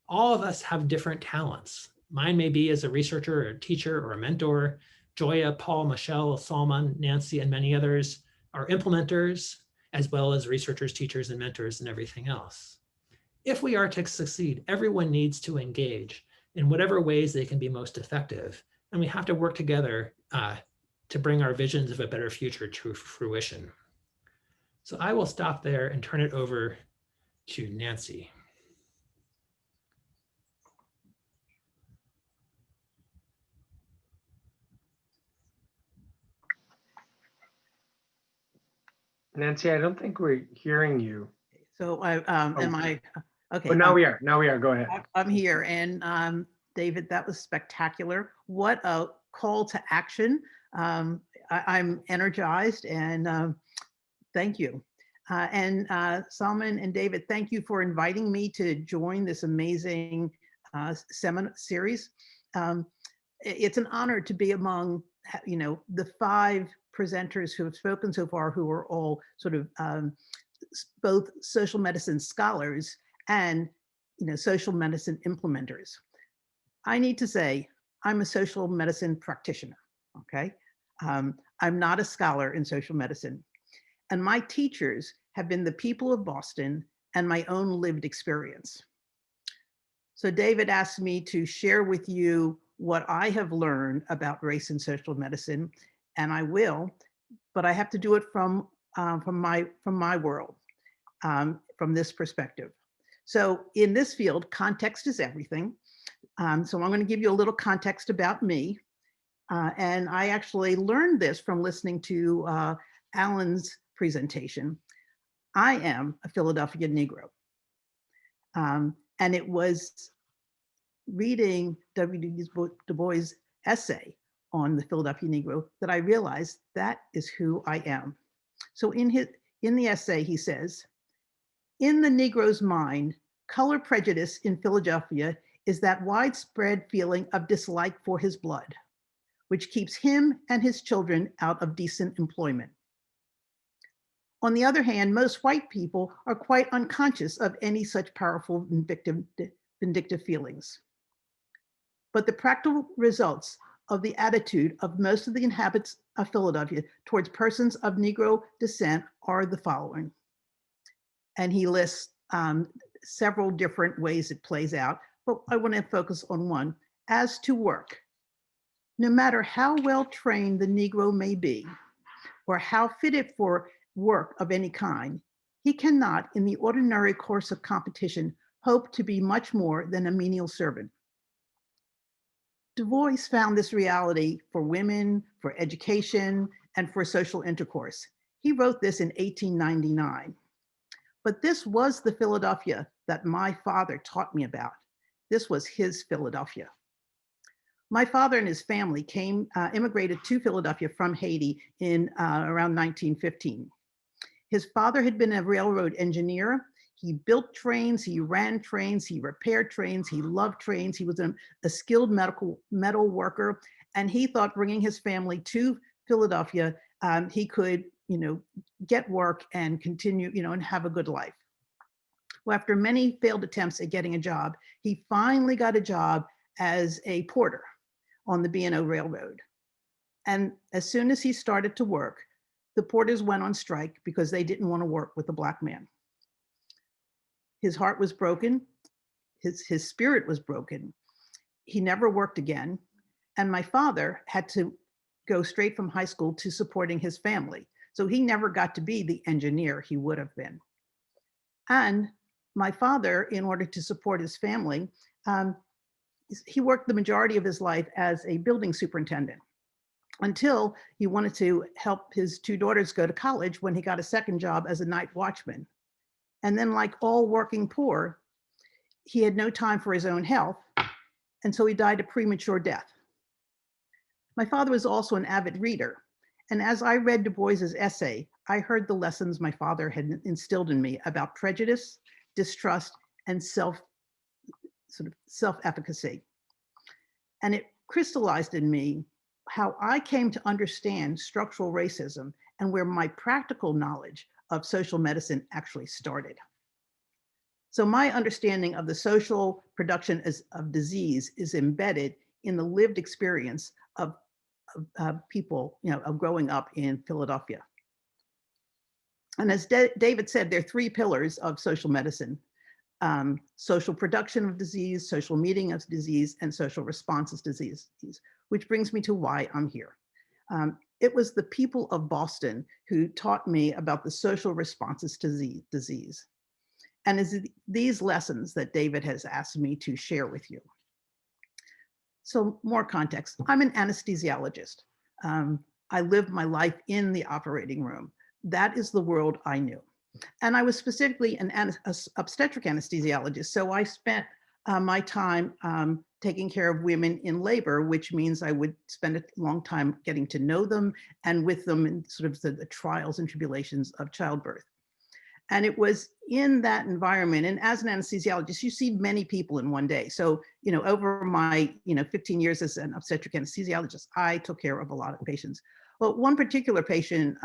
B: All of us have different talents. Mine may be as a researcher or a teacher or a mentor. Joya, Paul, Michelle, Salman, Nancy, and many others are implementers, as well as researchers, teachers, and mentors, and everything else. If we are to succeed, everyone needs to engage in whatever ways they can be most effective. And we have to work together to bring our visions of a better future to fruition. So I will stop there and turn it over to Nancy.
A: Nancy, I don't think we're hearing you.
C: So am I, okay.
A: But now we are, go ahead.
C: I'm here, and David, that was spectacular. What a call to action. I'm energized, and thank you. And Salman and David, thank you for inviting me to join this amazing seminar series. It's an honor to be among, the 5 presenters who have spoken so far, who are all sort of both social medicine scholars and social medicine implementers. I need to say, I'm a social medicine practitioner, okay? I'm not a scholar in social medicine. And my teachers have been the people of Boston and my own lived experience. So David asked me to share with you what I have learned about race and social medicine, and I will, but I have to do it from my world, from this perspective. So in this field, context is everything. So I'm going to give you a little context about me. And I actually learned this from listening to Alan's presentation. I am a Philadelphia Negro. And it was reading W. Du Bois' essay on the Philadelphia Negro that I realized that is who I am. So in the essay, he says, in the Negro's mind, color prejudice in Philadelphia is that widespread feeling of dislike for his blood, which keeps him and his children out of decent employment. On the other hand, most white people are quite unconscious of any such powerful vindictive feelings. But the practical results of the attitude of most of the inhabitants of Philadelphia towards persons of Negro descent are the following. And he lists several different ways it plays out, but I want to focus on one. As to work, no matter how well trained the Negro may be, or how fitted for work of any kind, he cannot, in the ordinary course of competition, hope to be much more than a menial servant. Du Bois found this reality for women, for education, and for social intercourse. He wrote this in 1899. But this was the Philadelphia that my father taught me about. This was his Philadelphia. My father and his family immigrated to Philadelphia from Haiti in around 1915. His father had been a railroad engineer. He built trains, he ran trains, he repaired trains, he loved trains. He was a skilled metal worker, and he thought bringing his family to Philadelphia, he could, get work and continue, and have a good life. Well, after many failed attempts at getting a job, he finally got a job as a porter on the B&O Railroad. And as soon as he started to work, the porters went on strike because they didn't want to work with a Black man. His heart was broken. His spirit was broken. He never worked again. And my father had to go straight from high school to supporting his family. So he never got to be the engineer he would have been. And my father, in order to support his family, he worked the majority of his life as a building superintendent until he wanted to help his two daughters go to college when he got a second job as a night watchman. And then, like all working poor, he had no time for his own health, and so he died a premature death. My father was also an avid reader, and as I read Du Bois's essay, I heard the lessons my father had instilled in me about prejudice, distrust, and self-efficacy. And it crystallized in me how I came to understand structural racism and where my practical knowledge of social medicine actually started. So my understanding of the social production of disease is embedded in the lived experience of people, of growing up in Philadelphia. And as David said, there are three pillars of social medicine: social production of disease, social meeting of disease, and social responses to disease, which brings me to why I'm here. It was the people of Boston who taught me about the social responses to disease. And it's these lessons that David has asked me to share with you. So more context. I'm an anesthesiologist. I lived my life in the operating room. That is the world I knew. And I was specifically an obstetric anesthesiologist. So I spent my time taking care of women in labor, which means I would spend a long time getting to know them and with them in sort of the trials and tribulations of childbirth. And it was in that environment, and as an anesthesiologist, you see many people in one day. So, over my, 15 years as an obstetric anesthesiologist, I took care of a lot of patients. Well, one particular patient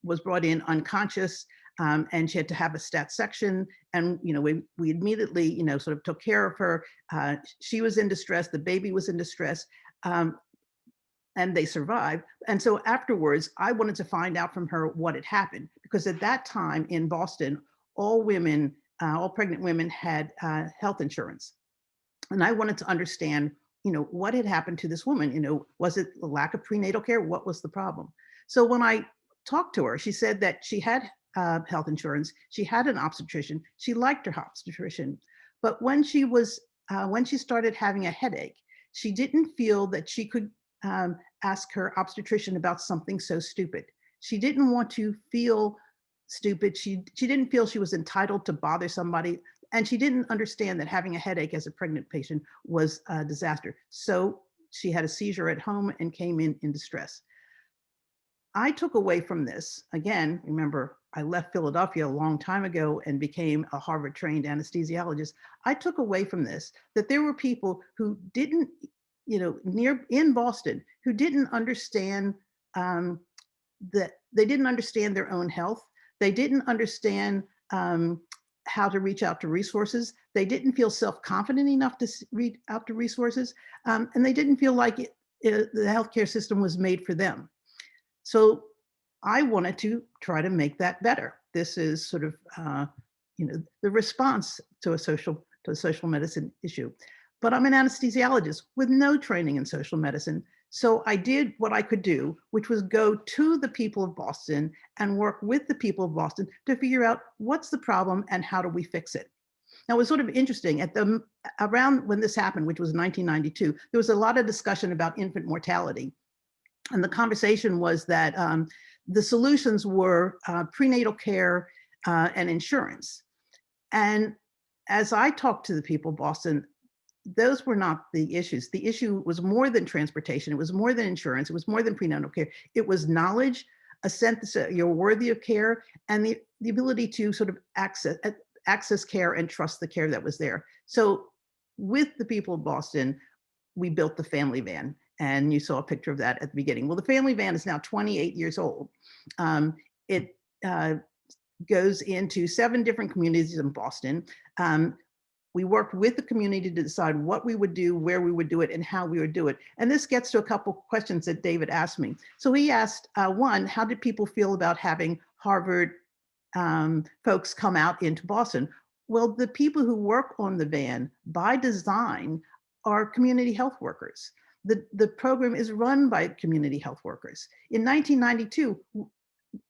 C: was brought in unconscious, and she had to have a stat section. And, we immediately, sort of took care of her. She was in distress, the baby was in distress. And they survived. And so afterwards, I wanted to find out from her what had happened, because at that time in Boston, all pregnant women had health insurance. And I wanted to understand, what had happened to this woman? Was it a lack of prenatal care? What was the problem? So when I talked to her, she said that she had health insurance. She had an obstetrician. She liked her obstetrician. But when she started having a headache, she didn't feel that she could ask her obstetrician about something so stupid. She didn't want to feel stupid. She didn't feel she was entitled to bother somebody, and she didn't understand that having a headache as a pregnant patient was a disaster. So she had a seizure at home and came in distress. I took away from this, again, remember, I left Philadelphia a long time ago and became a Harvard-trained anesthesiologist. I took away from this that there were people who didn't, in Boston, who didn't understand that they didn't understand their own health. They didn't understand how to reach out to resources. They didn't feel self-confident enough to reach out to resources, and they didn't feel like the healthcare system was made for them. So I wanted to try to make that better. This is sort of, the response to a social medicine issue. But I'm an anesthesiologist with no training in social medicine. So I did what I could do, which was go to the people of Boston and work with the people of Boston to figure out what's the problem and how do we fix it. Now, it was sort of interesting around when this happened, which was 1992, there was a lot of discussion about infant mortality. And the conversation was that the solutions were prenatal care and insurance. And as I talked to the people of Boston, those were not the issues. The issue was more than transportation. It was more than insurance. It was more than prenatal care. It was knowledge, a sense that you're worthy of care, and the ability to sort of access care and trust the care that was there. So with the people of Boston, we built the family van. And you saw a picture of that at the beginning. Well, the family van is now 28 years old. It goes into 7 different communities in Boston. We worked with the community to decide what we would do, where we would do it, and how we would do it. And this gets to a couple questions that David asked me. So he asked, one, how did people feel about having Harvard folks come out into Boston? Well, the people who work on the van by design are community health workers. The program is run by community health workers. In 1992,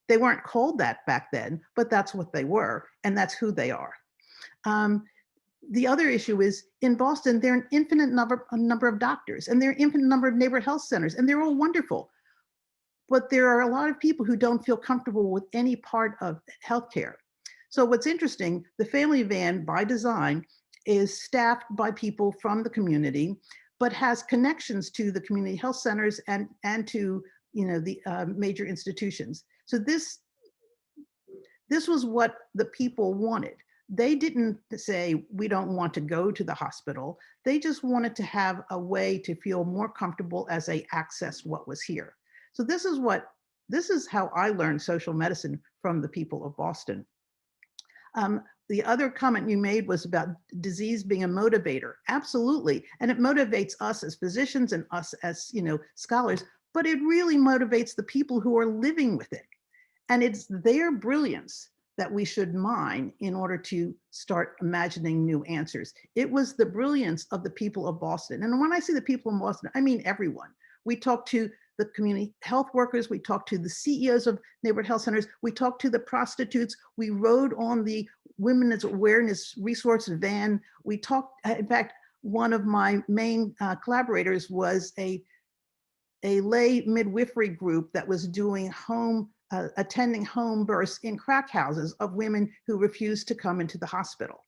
C: they weren't called that back then, but that's what they were, and that's who they are. The other issue is in Boston, there are an infinite number of doctors, and there are an infinite number of neighborhood health centers, and they're all wonderful. But there are a lot of people who don't feel comfortable with any part of healthcare. So what's interesting, the family van by design is staffed by people from the community, but has connections to the community health centers and to the major institutions. So this was what the people wanted. They didn't say, we don't want to go to the hospital. They just wanted to have a way to feel more comfortable as they access what was here. So this is how I learned social medicine from the people of Boston. The other comment you made was about disease being a motivator. Absolutely. And it motivates us as physicians and us as scholars, but it really motivates the people who are living with it. And it's their brilliance that we should mine in order to start imagining new answers. It was the brilliance of the people of Boston. And when I say the people of Boston, I mean everyone. We talked to the community health workers, we talked to the CEOs of neighborhood health centers, we talked to the prostitutes, we rode on the Women's Awareness Resource van. We talked, in fact, one of my main collaborators was a lay midwifery group that was doing attending home births in crack houses of women who refused to come into the hospital.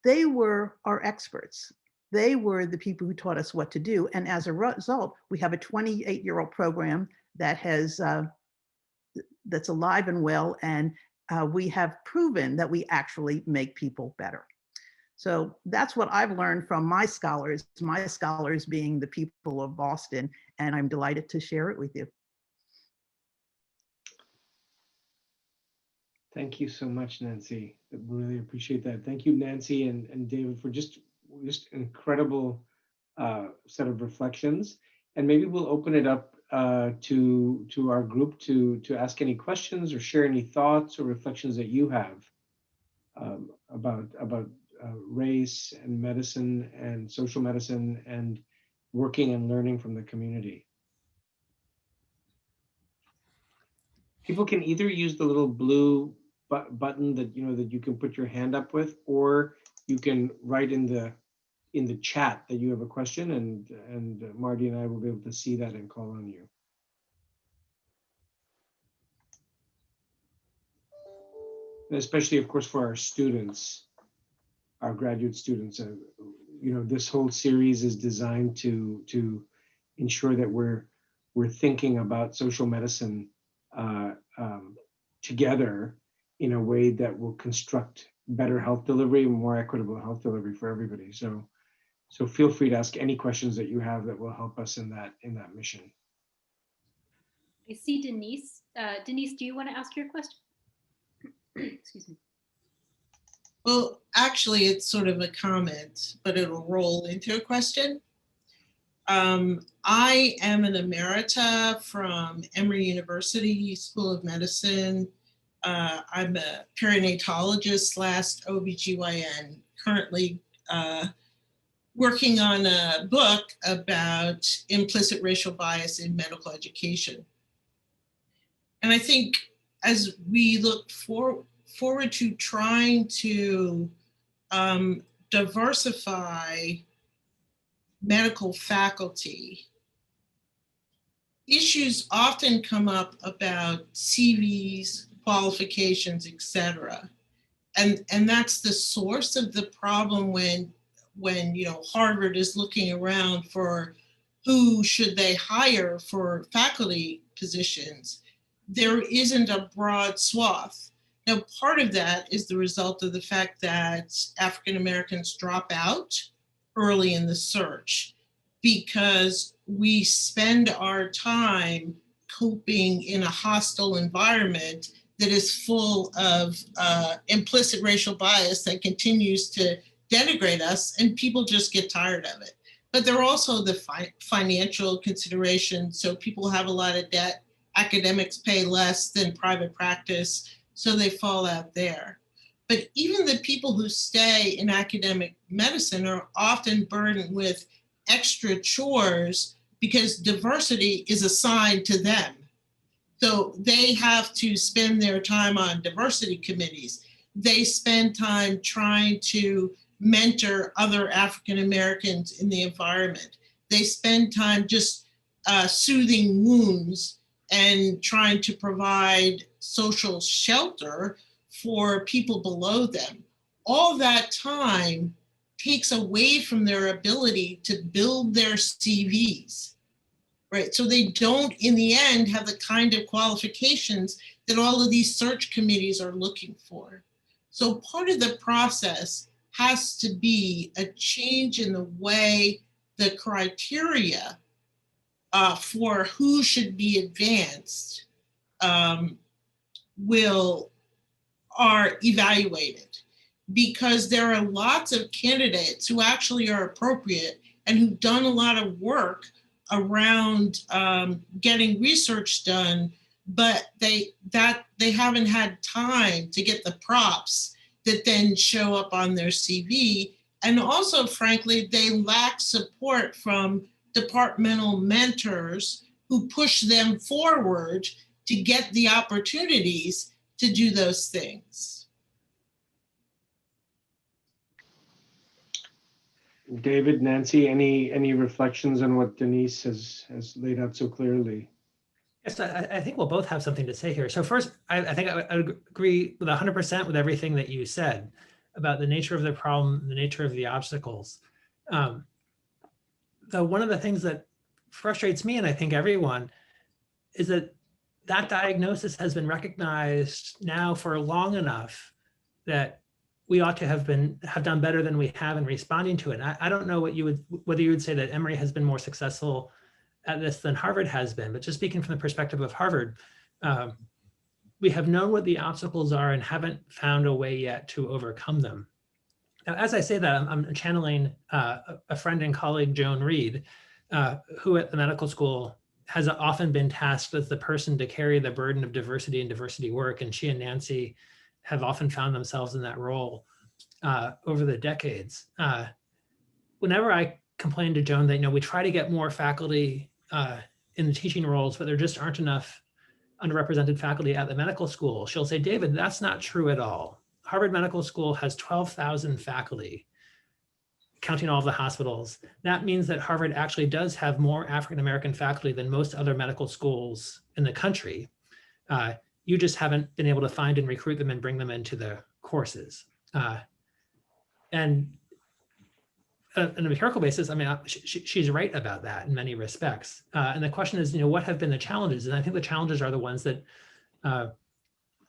C: They were our experts. They were the people who taught us what to do. And as a result, we have a 28-year-old program that has that's alive and well, and we have proven that we actually make people better. So that's what I've learned from my scholars being the people of Boston, and I'm delighted to share it with you.
A: Thank you so much, Nancy. I really appreciate that. Thank you, Nancy and David, for just incredible set of reflections. And maybe we'll open it up to our group to ask any questions or share any thoughts or reflections that you have about race and medicine and social medicine and working and learning from the community. People can either use the little blue button that that you can put your hand up with, or you can write in the chat that you have a question, and Marty and I will be able to see that and call on you. especially, of course, for our students, our graduate students. This whole series is designed to ensure that we're thinking about social medicine together in a way that will construct better health delivery, more equitable health delivery for everybody. So feel free to ask any questions that you have that will help us in that mission.
D: I see Denise. Denise, do you want to ask your question? Excuse me.
E: Well, actually, it's sort of a comment, but it'll roll into a question. I am an emerita from Emory University School of Medicine. I'm a perinatologist / OBGYN, currently working on a book about implicit racial bias in medical education. And I think as we look forward to trying to diversify medical faculty, issues often come up about CVs, qualifications, etc. And that's the source of the problem when Harvard is looking around for who should they hire for faculty positions. There isn't a broad swath. Now, part of that is the result of the fact that African Americans drop out early in the search because we spend our time coping in a hostile environment that is full of implicit racial bias that continues to denigrate us, and people just get tired of it. But there are also the financial considerations. So people have a lot of debt. Academics pay less than private practice, so they fall out there. But even the people who stay in academic medicine are often burdened with extra chores because diversity is assigned to them. So they have to spend their time on diversity committees. They spend time trying to mentor other African Americans in the environment. They spend time just soothing wounds and trying to provide social shelter for people below them. All that time takes away from their ability to build their CVs, right? So they don't, in the end, have the kind of qualifications that all of these search committees are looking for. So part of the process has to be a change in the way the criteria for who should be advanced are evaluated, because there are lots of candidates who actually are appropriate and who've done a lot of work around getting research done, but they haven't had time to get the props that then show up on their CV. And also, frankly, they lack support from departmental mentors who push them forward to get the opportunities to do those things.
A: David, Nancy, any reflections on what Denise has laid out so clearly?
B: Yes, I think we'll both have something to say here. So first, I think I would agree with 100% with everything that you said about the nature of the problem, the nature of the obstacles. Though one of the things that frustrates me, and I think everyone, is that that diagnosis has been recognized now for long enough that we ought to have done better than we have in responding to it. I don't know whether you would say that Emory has been more successful at this than Harvard has been, but just speaking from the perspective of Harvard, we have known what the obstacles are and haven't found a way yet to overcome them. Now, as I say that, I'm channeling a friend and colleague, Joan Reed, who at the medical school has often been tasked as the person to carry the burden of diversity and diversity work. And she and Nancy have often found themselves in that role over the decades. Whenever I complain to Joan that, we try to get more faculty in the teaching roles, but there just aren't enough underrepresented faculty at the medical school, she'll say, David, that's not true at all. Harvard Medical School has 12,000 faculty, counting all of the hospitals. That means that Harvard actually does have more African-American faculty than most other medical schools in the country. you just haven't been able to find and recruit them and bring them into the courses. And on an empirical basis, I mean, she's right about that in many respects. And the question is, what have been the challenges? And I think the challenges are the ones that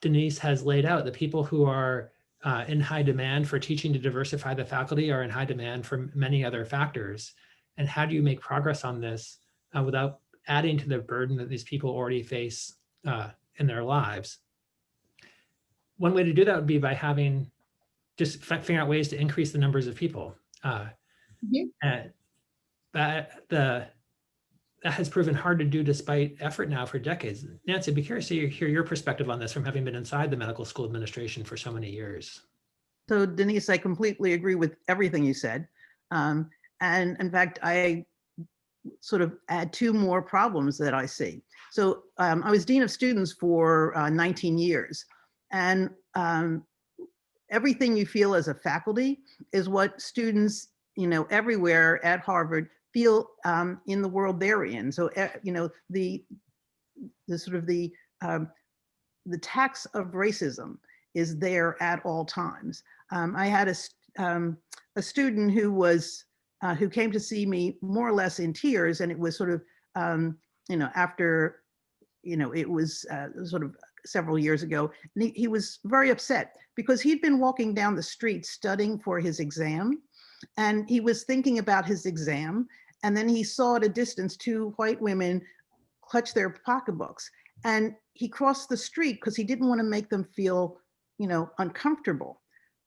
B: Denise has laid out. The people who are in high demand for teaching to diversify the faculty are in high demand for many other factors. And how do you make progress on this without adding to the burden that these people already face in their lives? One way to do that would be by having just figuring out ways to increase the numbers of people. That has proven hard to do despite effort now for decades. Nancy, I'd be curious to hear your perspective on this from having been inside the medical school administration for so many years.
C: So Denise, I completely agree with everything you said. And in fact, I sort of add two more problems that I see. So I was Dean of Students for 19 years. And everything you feel as a faculty is what students, everywhere at Harvard feel in the world they're in. So, the sort of the tax of racism is there at all times. I had a student who came to see me more or less in tears, and it was sort of, after, it was sort of several years ago, and he was very upset because he'd been walking down the street studying for his exam, and he was thinking about his exam, and then he saw at a distance two white women clutch their pocketbooks, and he crossed the street because he didn't want to make them feel, uncomfortable.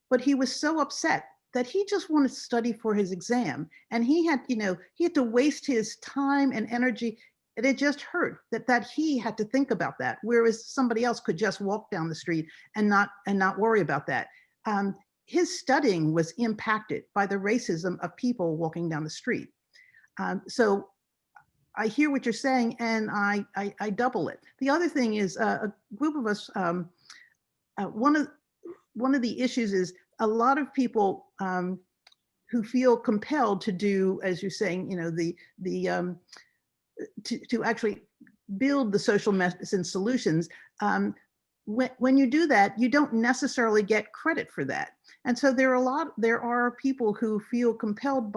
C: But he was so upset that he just wanted to study for his exam, and he had to waste his time and energy. And it just hurt that he had to think about that, whereas somebody else could just walk down the street and not worry about that. His studying was impacted by the racism of people walking down the street. So I hear what you're saying, and I double it. The other thing is a group of us. One of the issues is a lot of people who feel compelled to do, as you're saying, to actually build the social medicine solutions. When you do that, you don't necessarily get credit for that. And so there are people who feel compelled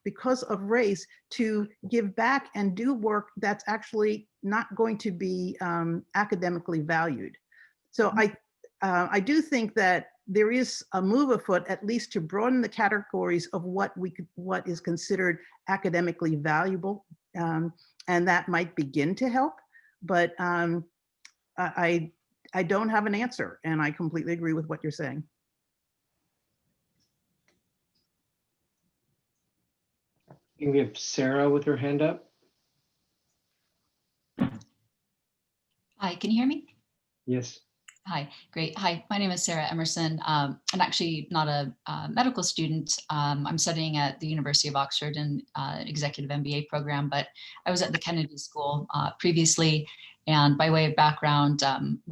C: because of race to give back and do work that's actually not going to be academically valued. So I do think that there is a move afoot, at least to broaden the categories of what is considered academically valuable, and that might begin to help. But I don't have an answer, and I completely agree with what you're saying.
A: We have Sarah with her hand up.
F: Hi, can you hear me?
A: Yes.
F: Hi, great. Hi, my name is Sarah Emerson. I'm actually not a medical student. I'm studying at the University of Oxford in an executive MBA program, but I was at the Kennedy School previously. And by way of background,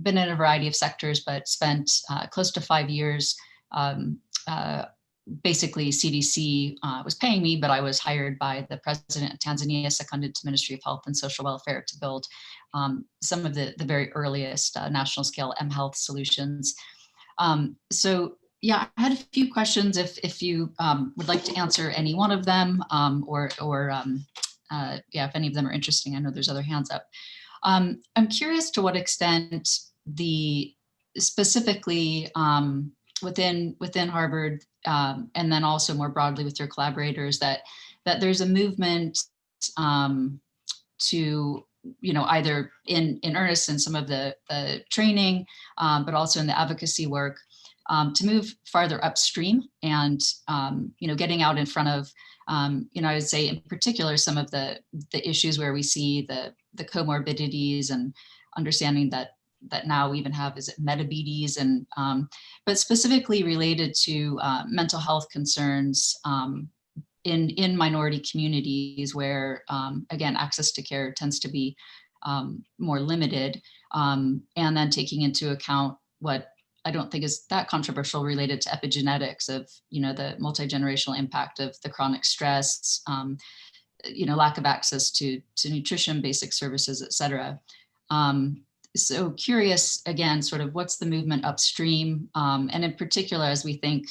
F: been in a variety of sectors, but spent close to 5 years. Basically, CDC was paying me, but I was hired by the president of Tanzania, seconded to Ministry of Health and Social Welfare to build some of the very earliest national scale mHealth solutions. So yeah, I had a few questions if you would like to answer any one of them, or yeah, if any of them are interesting. I know there's other hands up. I'm curious to what extent specifically within Harvard, and then also more broadly with your collaborators, that there's a movement to, either in earnest in some of the training, but also in the advocacy work, to move farther upstream and, getting out in front of, I would say in particular, some of the issues where we see the comorbidities and understanding that now we even have, is it metabetes, and but specifically related to mental health concerns in minority communities where, again, access to care tends to be more limited, and then taking into account what I don't think is that controversial related to epigenetics of, the multi-generational impact of the chronic stress, lack of access to nutrition, basic services, et cetera. so curious again, sort of what's the movement upstream, and in particular, as we think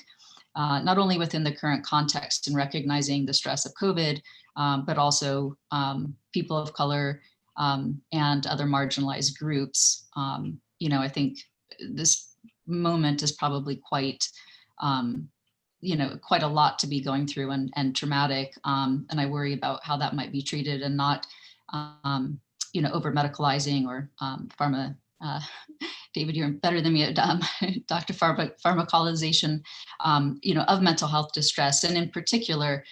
F: not only within the current context and recognizing the stress of COVID, but also people of color and other marginalized groups. I think this moment is probably quite, quite a lot to be going through and traumatic. And I worry about how that might be treated and not, over medicalizing or pharma. David, you're better than me at Dr. Pharmacolization, of mental health distress, and in particular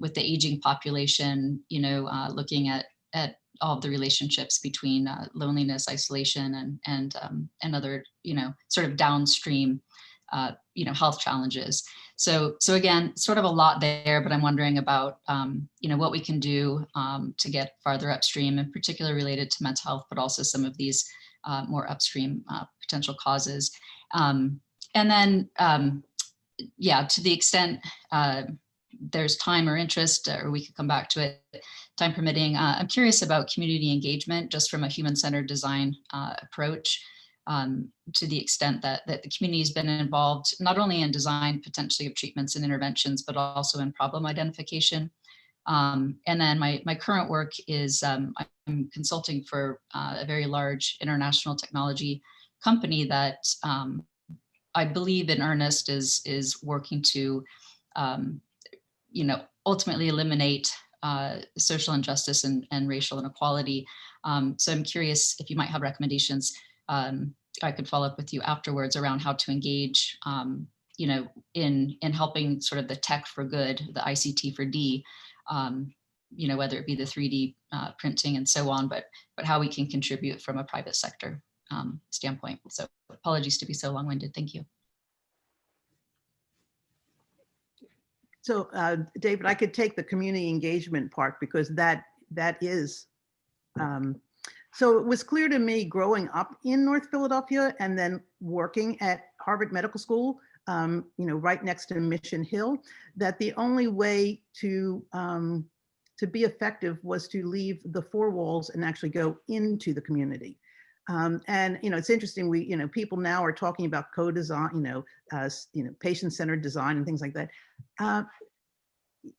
F: with the aging population, looking at all of the relationships between loneliness, isolation, and other, sort of downstream, health challenges. So again, sort of a lot there, but I'm wondering about, what we can do to get farther upstream, in particular related to mental health, but also some of these more upstream potential causes. And then, to the extent there's time or interest, or we could come back to it, time permitting, I'm curious about community engagement just from a human-centered design approach, to the extent that the community has been involved, not only in design potentially of treatments and interventions, but also in problem identification. And then my current work is I'm consulting for a very large international technology company that I believe in earnest is working to, ultimately eliminate social injustice and racial inequality. So I'm curious if you might have recommendations. I could follow up with you afterwards around how to engage, in helping sort of the tech for good, the ICT for D, whether it be the 3D printing and so on, but how we can contribute from a private sector standpoint. So apologies to be so long-winded. Thank you.
C: So David, I could take the community engagement part because that is, so it was clear to me growing up in North Philadelphia and then working at Harvard Medical School, right next to Mission Hill, that the only way to be effective was to leave the four walls and actually go into the community. And it's interesting. People now are talking about co-design, patient-centered design and things like that.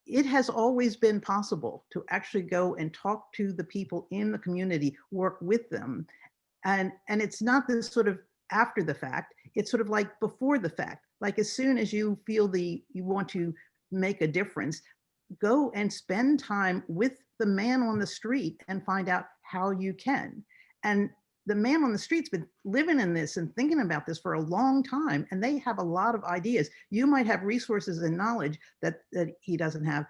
C: It has always been possible to actually go and talk to the people in the community, work with them, and it's not this sort of after the fact. It's sort of like before the fact. Like as soon as you feel you want to make a difference, go and spend time with the man on the street and find out how you can. And the man on the street's been living in this and thinking about this for a long time, and they have a lot of ideas. You might have resources and knowledge that he doesn't have.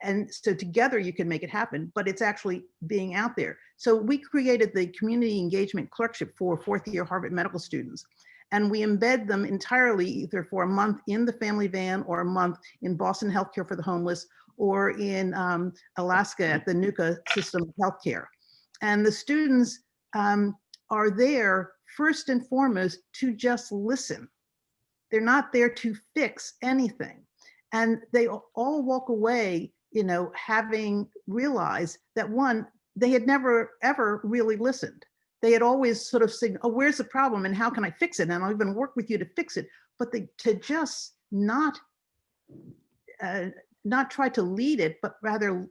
C: And so together you can make it happen, but it's actually being out there. So we created the community engagement clerkship for fourth-year Harvard medical students. And we embed them entirely either for a month in the family van or a month in Boston Healthcare for the Homeless or in Alaska at the NUCA system of healthcare. And the students are there first and foremost to just listen. They're not there to fix anything. And they all walk away, having realized that one, they had never, ever really listened. They had always sort of said, oh, where's the problem and how can I fix it? And I'll even work with you to fix it. But to just not try to lead it, but rather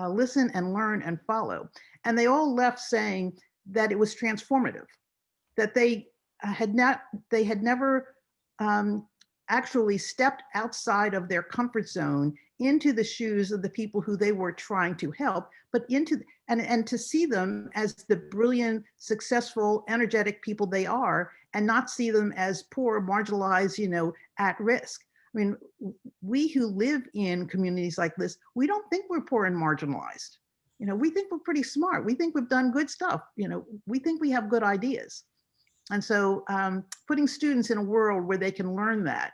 C: listen and learn and follow. And they all left saying that it was transformative, that they had never actually stepped outside of their comfort zone into the shoes of the people who they were trying to help, but and to see them as the brilliant, successful, energetic people they are, and not see them as poor, marginalized, at risk. I mean, we who live in communities like this, we don't think we're poor and marginalized. We think we're pretty smart. We think we've done good stuff. We think we have good ideas. And so putting students in a world where they can learn that,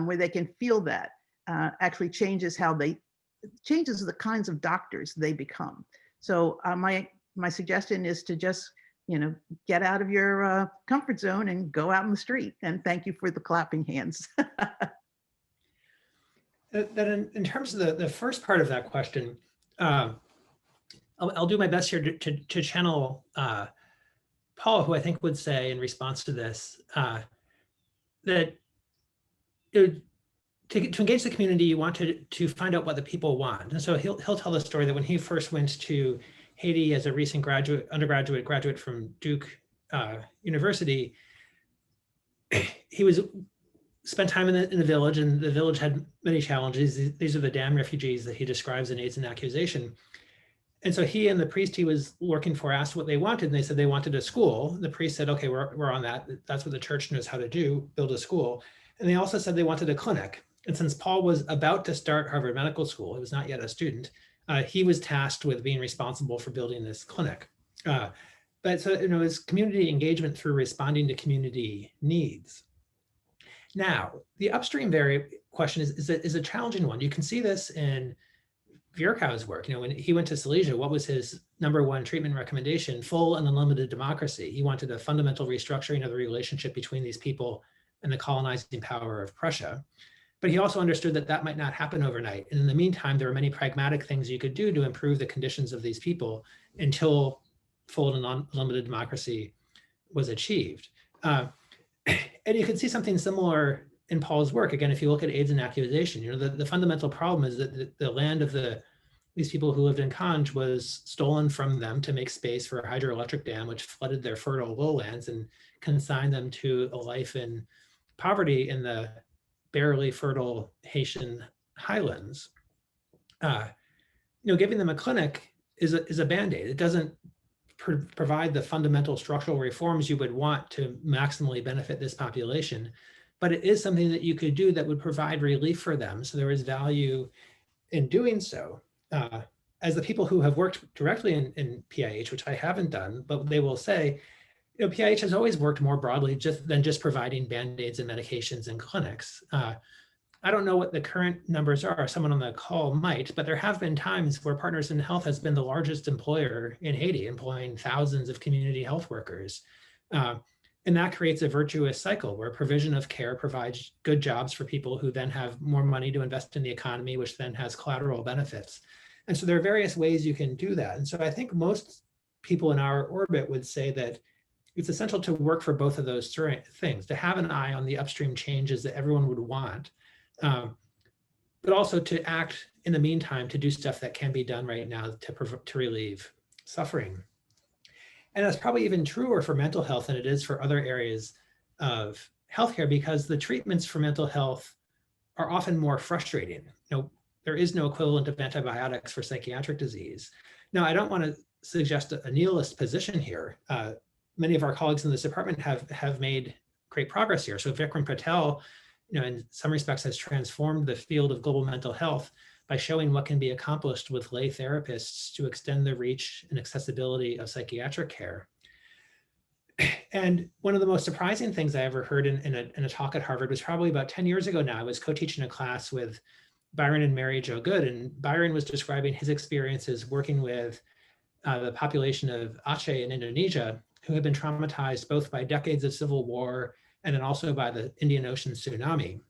C: where they can feel that, actually changes the kinds of doctors they become. So my suggestion is to just, get out of your comfort zone and go out in the street. And thank you for the clapping hands.
B: That in terms of the first part of that question, I'll do my best here to channel Paul, who I think would say in response to this, that to engage the community, you want to find out what the people want. And so he'll tell the story that when he first went to Haiti as a recent graduate from Duke University, he spent time in the village, and the village had many challenges. These are the damn refugees that he describes in AIDS and Accusation. And so he and the priest he was working for asked what they wanted, and they said they wanted a school. The priest said, okay, we're on that. That's what the church knows how to do, build a school. And they also said they wanted a clinic. And since Paul was about to start Harvard Medical School, he was not yet a student, he was tasked with being responsible for building this clinic. But so, it's community engagement through responding to community needs. Now, the upstream question is a challenging one. You can see this in Virchow's work. When he went to Silesia, what was his #1 treatment recommendation? Full and unlimited democracy. He wanted a fundamental restructuring of the relationship between these people and the colonizing power of Prussia. But he also understood that that might not happen overnight. And in the meantime, there were many pragmatic things you could do to improve the conditions of these people until full and unlimited democracy was achieved. And you can see something similar in Paul's work. Again, if you look at AIDS and Accusation, the fundamental problem is that the land of these people who lived in Conj was stolen from them to make space for a hydroelectric dam, which flooded their fertile lowlands and consigned them to a life in poverty in the barely fertile Haitian highlands. Giving them a clinic is a Band-Aid. It doesn't provide the fundamental structural reforms you would want to maximally benefit this population, but it is something that you could do that would provide relief for them. So there is value in doing so. As the people who have worked directly in PIH, which I haven't done, but they will say, PIH has always worked more broadly than just providing Band-Aids and medications in clinics. I don't know what the current numbers are. Someone on the call might, but there have been times where Partners in Health has been the largest employer in Haiti, employing thousands of community health workers. And that creates a virtuous cycle where provision of care provides good jobs for people who then have more money to invest in the economy, which then has collateral benefits. And so there are various ways you can do that. And so I think most people in our orbit would say that it's essential to work for both of those things, to have an eye on the upstream changes that everyone would want, but also to act in the meantime to do stuff that can be done right now to relieve suffering. And that's probably even truer for mental health than it is for other areas of healthcare, because the treatments for mental health are often more frustrating. There is no equivalent of antibiotics for psychiatric disease. Now, I don't want to suggest a nihilist position here. Many of our colleagues in this department have made great progress here. So Vikram Patel, in some respects has transformed the field of global mental health by showing what can be accomplished with lay therapists to extend the reach and accessibility of psychiatric care. And one of the most surprising things I ever heard in a talk at Harvard was probably about 10 years ago now. I was co-teaching a class with Byron and Mary Jo Good, and Byron was describing his experiences working with the population of Aceh in Indonesia, who had been traumatized both by decades of civil war and then also by the Indian Ocean tsunami.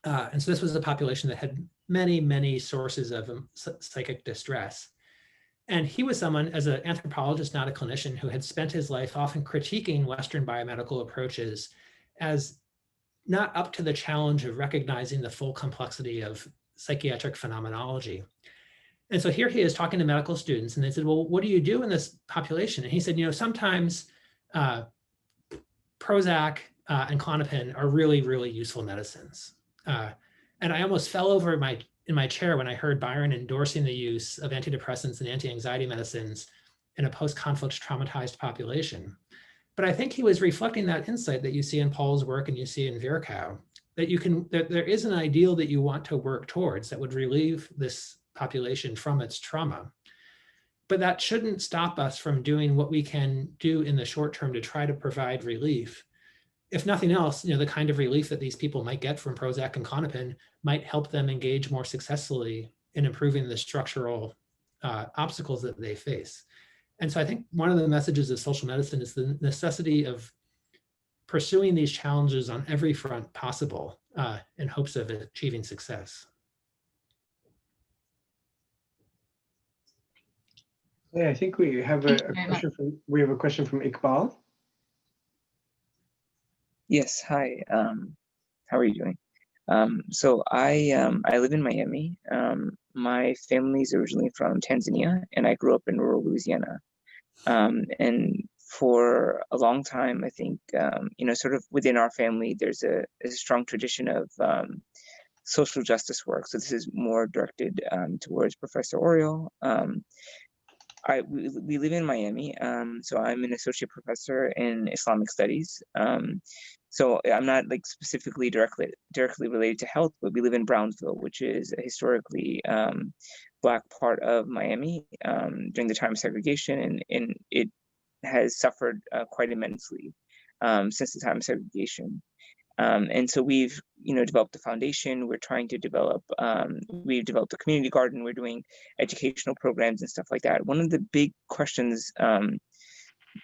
B: And so this was a population that had many, many sources of psychic distress. And he was someone, as an anthropologist, not a clinician, who had spent his life often critiquing Western biomedical approaches as not up to the challenge of recognizing the full complexity of psychiatric phenomenology. And so here he is talking to medical students, and they said, well, what do you do in this population? And he said, sometimes Prozac and Klonopin are really, really useful medicines. And I almost fell over in my chair when I heard Byron endorsing the use of antidepressants and anti-anxiety medicines in a post-conflict traumatized population. But I think he was reflecting that insight that you see in Paul's work and you see in Virchow, that there is an ideal that you want to work towards that would relieve this population from its trauma. But that shouldn't stop us from doing what we can do in the short term to try to provide relief. If nothing else, the kind of relief that these people might get from Prozac and Klonopin might help them engage more successfully in improving the structural obstacles that they face. And so I think one of the messages of social medicine is the necessity of pursuing these challenges on every front possible in hopes of achieving success.
A: Yeah, I think we have a question from Iqbal.
G: Yes, hi. How are you doing? So I live in Miami. My family's originally from Tanzania, and I grew up in rural Louisiana. And for a long time, I think sort of within our family, there's a strong tradition of social justice work. So this is more directed towards Professor Oriol. We live in Miami, so I'm an associate professor in Islamic studies. So I'm not like specifically directly related to health, but we live in Brownsville, which is a historically Black part of Miami during the time of segregation, and it has suffered quite immensely since the time of segregation. And so we've, developed a foundation. We're trying to develop, we've developed a community garden. We're doing educational programs and stuff like that. One of the big questions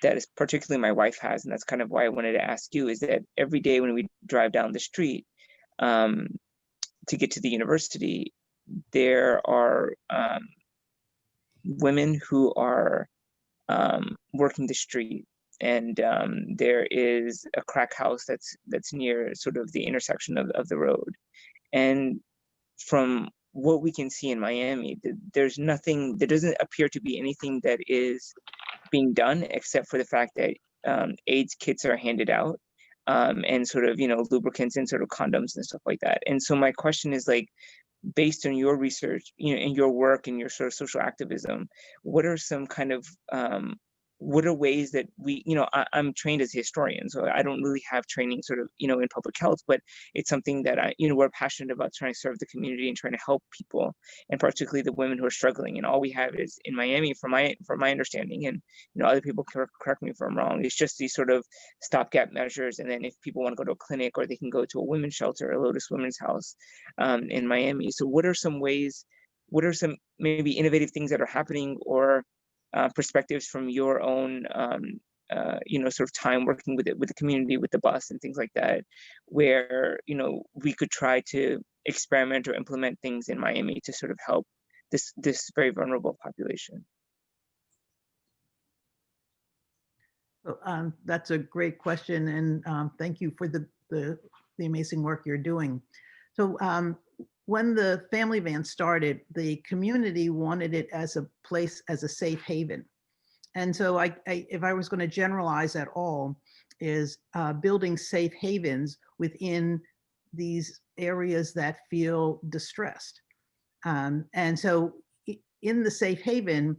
G: that is particularly my wife has, and that's kind of why I wanted to ask you, is that every day when we drive down the street to get to the university, there are women who are working the street, and there is a crack house that's near sort of the intersection of the road. And from what we can see in Miami, there's nothing, there doesn't appear to be anything that is being done except for the fact that AIDS kits are handed out, and sort of, lubricants and sort of condoms and stuff like that. And so my question is, like, based on your research, and your work and your sort of social activism, what are some kind of what are ways that we, I'm trained as a historian, so I don't really have training sort of, in public health, but it's something that we're passionate about, trying to serve the community and trying to help people, and particularly the women who are struggling. And all we have is in Miami, from my understanding, and other people correct me if I'm wrong, it's just these sort of stopgap measures. And then if people want to go to a clinic, or they can go to a women's shelter, a Lotus Women's House in Miami. So what are some maybe innovative things that are happening, or perspectives from your own, sort of time working with the community, with the bus and things like that, where, we could try to experiment or implement things in Miami to sort of help this very vulnerable population?
C: That's a great question, and thank you for the amazing work you're doing. So when the family van started, the community wanted it as a place, as a safe haven. And so if I was going to generalize at all, is building safe havens within these areas that feel distressed. And so in the safe haven,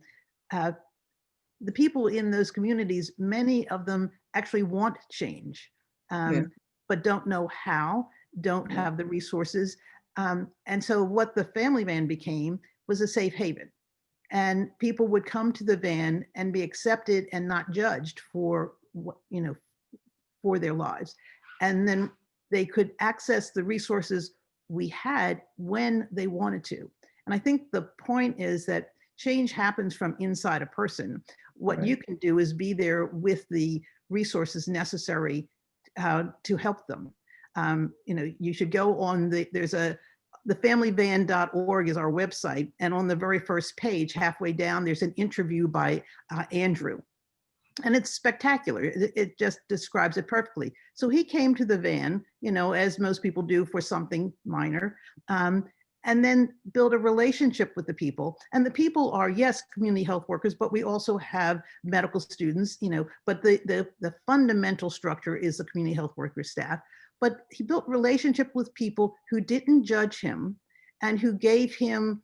C: the people in those communities, many of them actually want change, but don't know how, don't have the resources. And so what the family van became was a safe haven. And people would come to the van and be accepted and not judged for for their lives. And then they could access the resources we had when they wanted to. And I think the point is that change happens from inside a person. What you can do is be there with the resources necessary to help them. You should go on thefamilyvan.org is our website. And on the very first page, halfway down, there's an interview by Andrew. And it's spectacular. It just describes it perfectly. So he came to the van, as most people do for something minor, and then build a relationship with the people. And the people are, yes, community health workers, but we also have medical students, but the fundamental structure is the community health worker staff. But he built relationship with people who didn't judge him and who gave him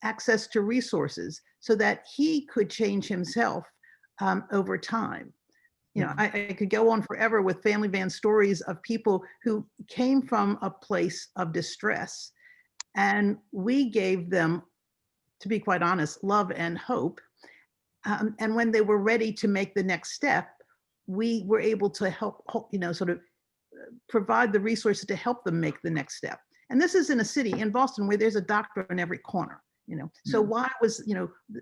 C: access to resources so that he could change himself over time. I could go on forever with family van stories of people who came from a place of distress, and we gave them, to be quite honest, love and hope. And when they were ready to make the next step, we were able to help, sort of provide the resources to help them make the next step. And this is in a city in Boston where there's a doctor in every corner, So why was,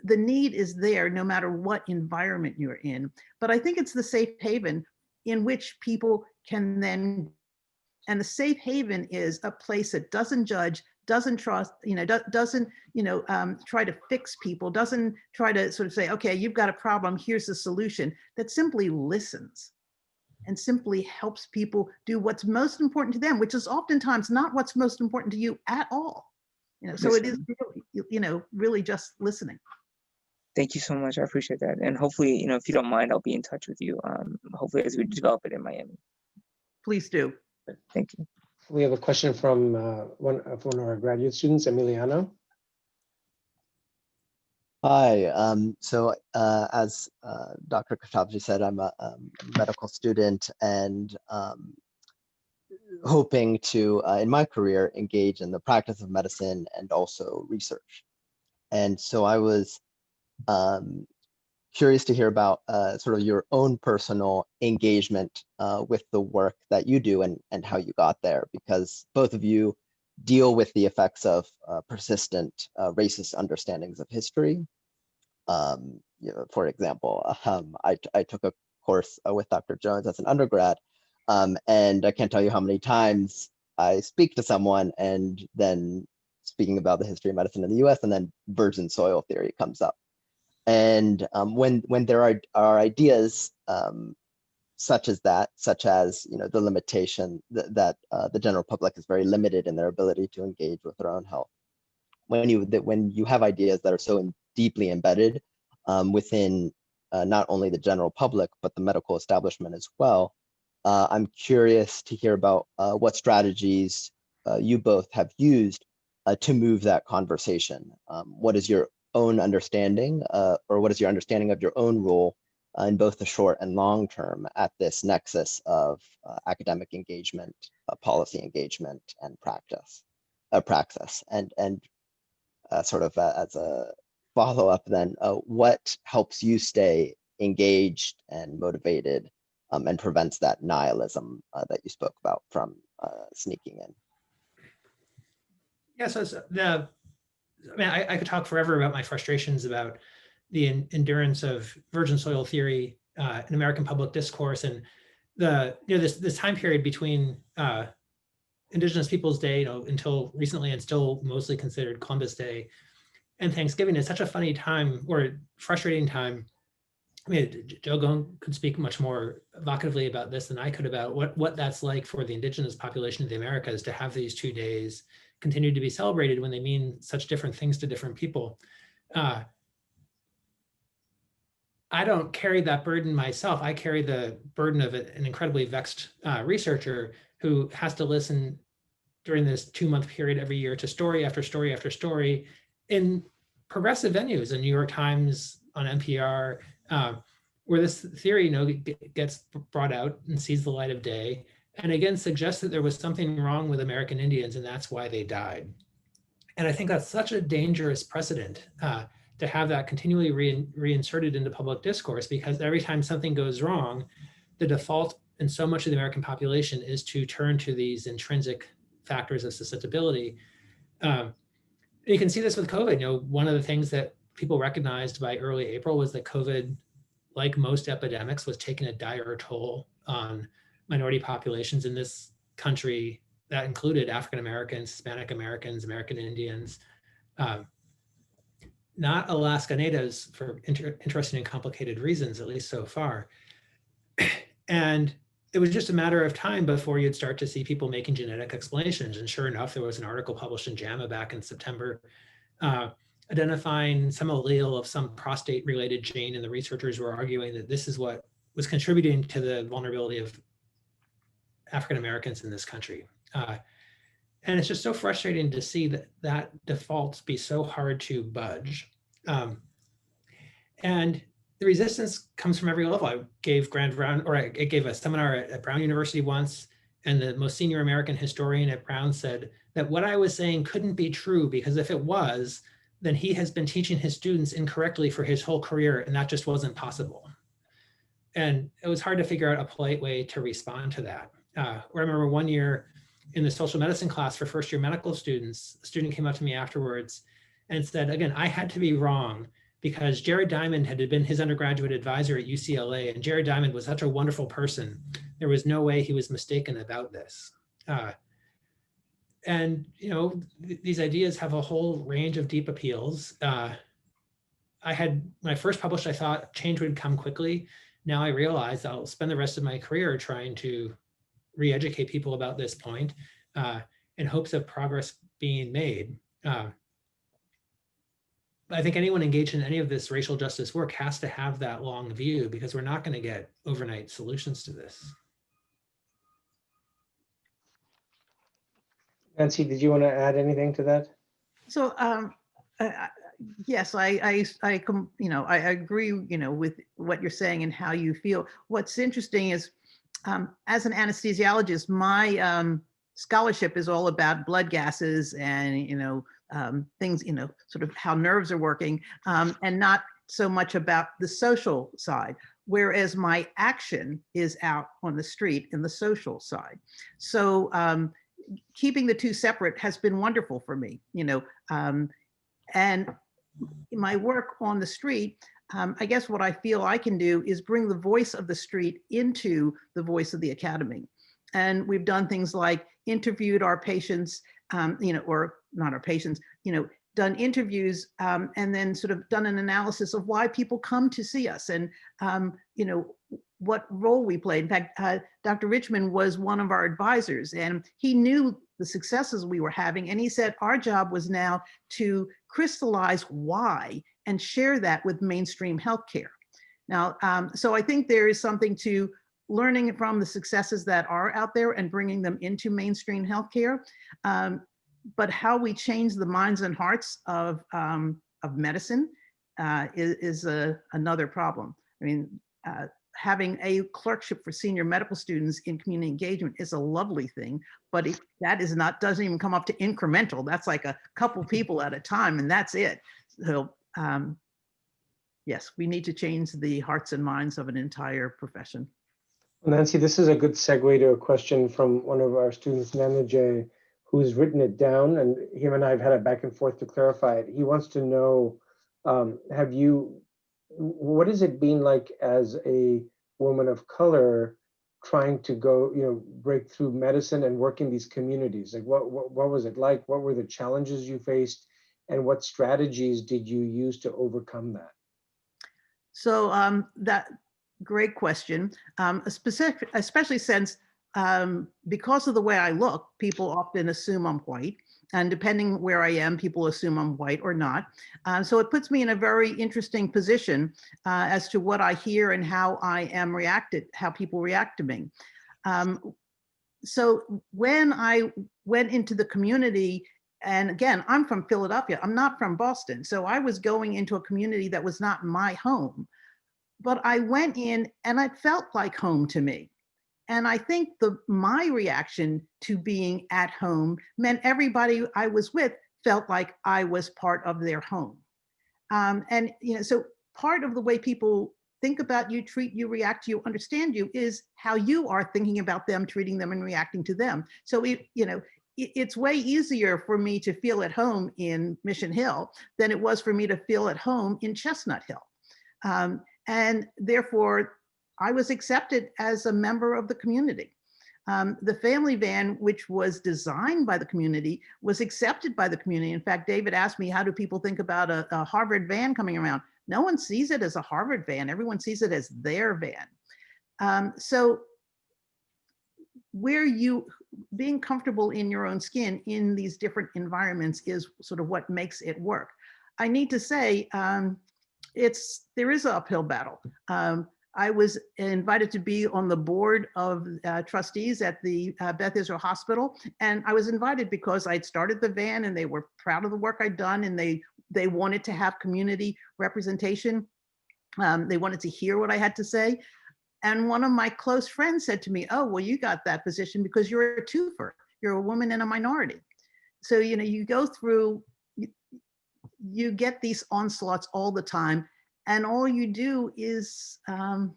C: the need is there no matter what environment you're in. But I think it's the safe haven in which people can then, and the safe haven is a place that doesn't judge, doesn't trust, doesn't, try to fix people, doesn't try to sort of say, okay, you've got a problem, here's the solution, that simply listens. and simply helps people do what's most important to them, which is oftentimes not what's most important to you at all. So it is really, really just listening.
G: Thank you so much. I appreciate that. And hopefully, if you don't mind, I'll be in touch with you. Hopefully as we develop it in Miami.
C: Please do.
G: Thank you.
A: We have a question from one of our graduate students, Emiliano.
H: Hi. As Dr. Khashoggi said, I'm a medical student and hoping to, in my career, engage in the practice of medicine and also research. And so I was curious to hear about sort of your own personal engagement with the work that you do and how you got there, because both of you deal with the effects of persistent racist understandings of history. For example, I took a course with Dr. Jones as an undergrad, and I can't tell you how many times I speak to someone and then speaking about the history of medicine in the US, and then virgin soil theory comes up. And when there are ideas such as the limitation that the general public is very limited in their ability to engage with their own health, when you have ideas that are so deeply embedded within not only the general public but the medical establishment as well, I'm curious to hear about what strategies you both have used to move that conversation. What is your own understanding, or what is your understanding of your own role in both the short and long term at this nexus of academic engagement, policy engagement, and praxis? And sort of as a follow-up then, what helps you stay engaged and motivated and prevents that nihilism that you spoke about from sneaking in?
B: Yeah, so I could talk forever about my frustrations about the endurance of virgin soil theory in American public discourse, and this time period between Indigenous Peoples Day, until recently and still mostly considered Columbus Day, and Thanksgiving is such a funny time, or frustrating time. I mean, Joe Gone could speak much more evocatively about this than I could about what that's like for the indigenous population of the Americas to have these 2 days continue to be celebrated when they mean such different things to different people. I don't carry that burden myself. I carry the burden of an incredibly vexed researcher who has to listen during this 2-month period every year to story after story after story in progressive venues, in New York Times, on NPR, where this theory gets brought out and sees the light of day, and again suggests that there was something wrong with American Indians and that's why they died. And I think that's such a dangerous precedent to have that continually reinserted into public discourse, because every time something goes wrong, the default in so much of the American population is to turn to these intrinsic factors of susceptibility. You can see this with COVID. One of the things that people recognized by early April was that COVID, like most epidemics, was taking a dire toll on minority populations in this country. That included African Americans, Hispanic Americans, American Indians, not Alaska Natives for interesting and complicated reasons, at least so far. And it was just a matter of time before you'd start to see people making genetic explanations. And sure enough, there was an article published in JAMA back in September identifying some allele of some prostate-related gene, and the researchers were arguing that this is what was contributing to the vulnerability of African Americans in this country. And it's just so frustrating to see that defaults be so hard to budge. And the resistance comes from every level. I gave I gave a seminar at Brown University once, and the most senior American historian at Brown said that what I was saying couldn't be true, because if it was, then he has been teaching his students incorrectly for his whole career, and that just wasn't possible. And it was hard to figure out a polite way to respond to that. I remember one year in the social medicine class for first-year medical students, a student came up to me afterwards and said, again, I had to be wrong, because Jared Diamond had been his undergraduate advisor at UCLA, and Jared Diamond was such a wonderful person. There was no way he was mistaken about this. And these ideas have a whole range of deep appeals. When I first published, I thought change would come quickly. Now I realize I'll spend the rest of my career trying to re-educate people about this point in hopes of progress being made. I think anyone engaged in any of this racial justice work has to have that long view, because we're not going to get overnight solutions to this.
A: Nancy, did you want to add anything to that?
C: So yes, I agree, with what you're saying and how you feel. What's interesting is, as an anesthesiologist, my scholarship is all about blood gases and things, sort of how nerves are working, and not so much about the social side. Whereas my action is out on the street in the social side. So keeping the two separate has been wonderful for me, and my work on the street, I guess what I feel I can do is bring the voice of the street into the voice of the academy. And we've done things like interviewed our patients, or not our patients, done interviews, and then sort of done an analysis of why people come to see us and, what role we played. In fact, Dr. Richmond was one of our advisors, and he knew the successes we were having. And he said our job was now to crystallize why and share that with mainstream healthcare. Now, so I think there is something to learning from the successes that are out there and bringing them into mainstream healthcare. But how we change the minds and hearts of medicine is another problem. I mean, having a clerkship for senior medical students in community engagement is a lovely thing, but that is not, doesn't even come up to incremental. That's like a couple people at a time, and that's it. So yes, we need to change the hearts and minds of an entire profession.
A: Nancy, this is a good segue to a question from one of our students, Nanajay, who's written it down, and him and I have had a back and forth to clarify it. He wants to know, what has it been like as a woman of color trying to go, break through medicine and work in these communities? Like, what was it like? What were the challenges you faced, and what strategies did you use to overcome that?
C: So that great question, especially since because of the way I look, people often assume I'm white. And depending where I am, people assume I'm white or not. So it puts me in a very interesting position as to what I hear and how I am reacted, how people react to me. So when I went into the community, and again, I'm from Philadelphia, I'm not from Boston. So I was going into a community that was not my home, but I went in and it felt like home to me. And I think my reaction to being at home meant everybody I was with felt like I was part of their home. And so part of the way people think about you, treat you, react to you, understand you is how you are thinking about them, treating them, and reacting to them. So it's way easier for me to feel at home in Mission Hill than it was for me to feel at home in Chestnut Hill. And therefore, I was accepted as a member of the community. The family van, which was designed by the community, was accepted by the community. In fact, David asked me, how do people think about a Harvard van coming around? No one sees it as a Harvard van. Everyone sees it as their van. So being comfortable in your own skin in these different environments is sort of what makes it work. I need to say, there is an uphill battle. I was invited to be on the board of trustees at the Beth Israel Hospital. And I was invited because I'd started the van and they were proud of the work I'd done, and they wanted to have community representation. They wanted to hear what I had to say. And one of my close friends said to me, oh, well, you got that position because you're a twofer. You're a woman and a minority. So, you go through, you get these onslaughts all the time. And all you do is, I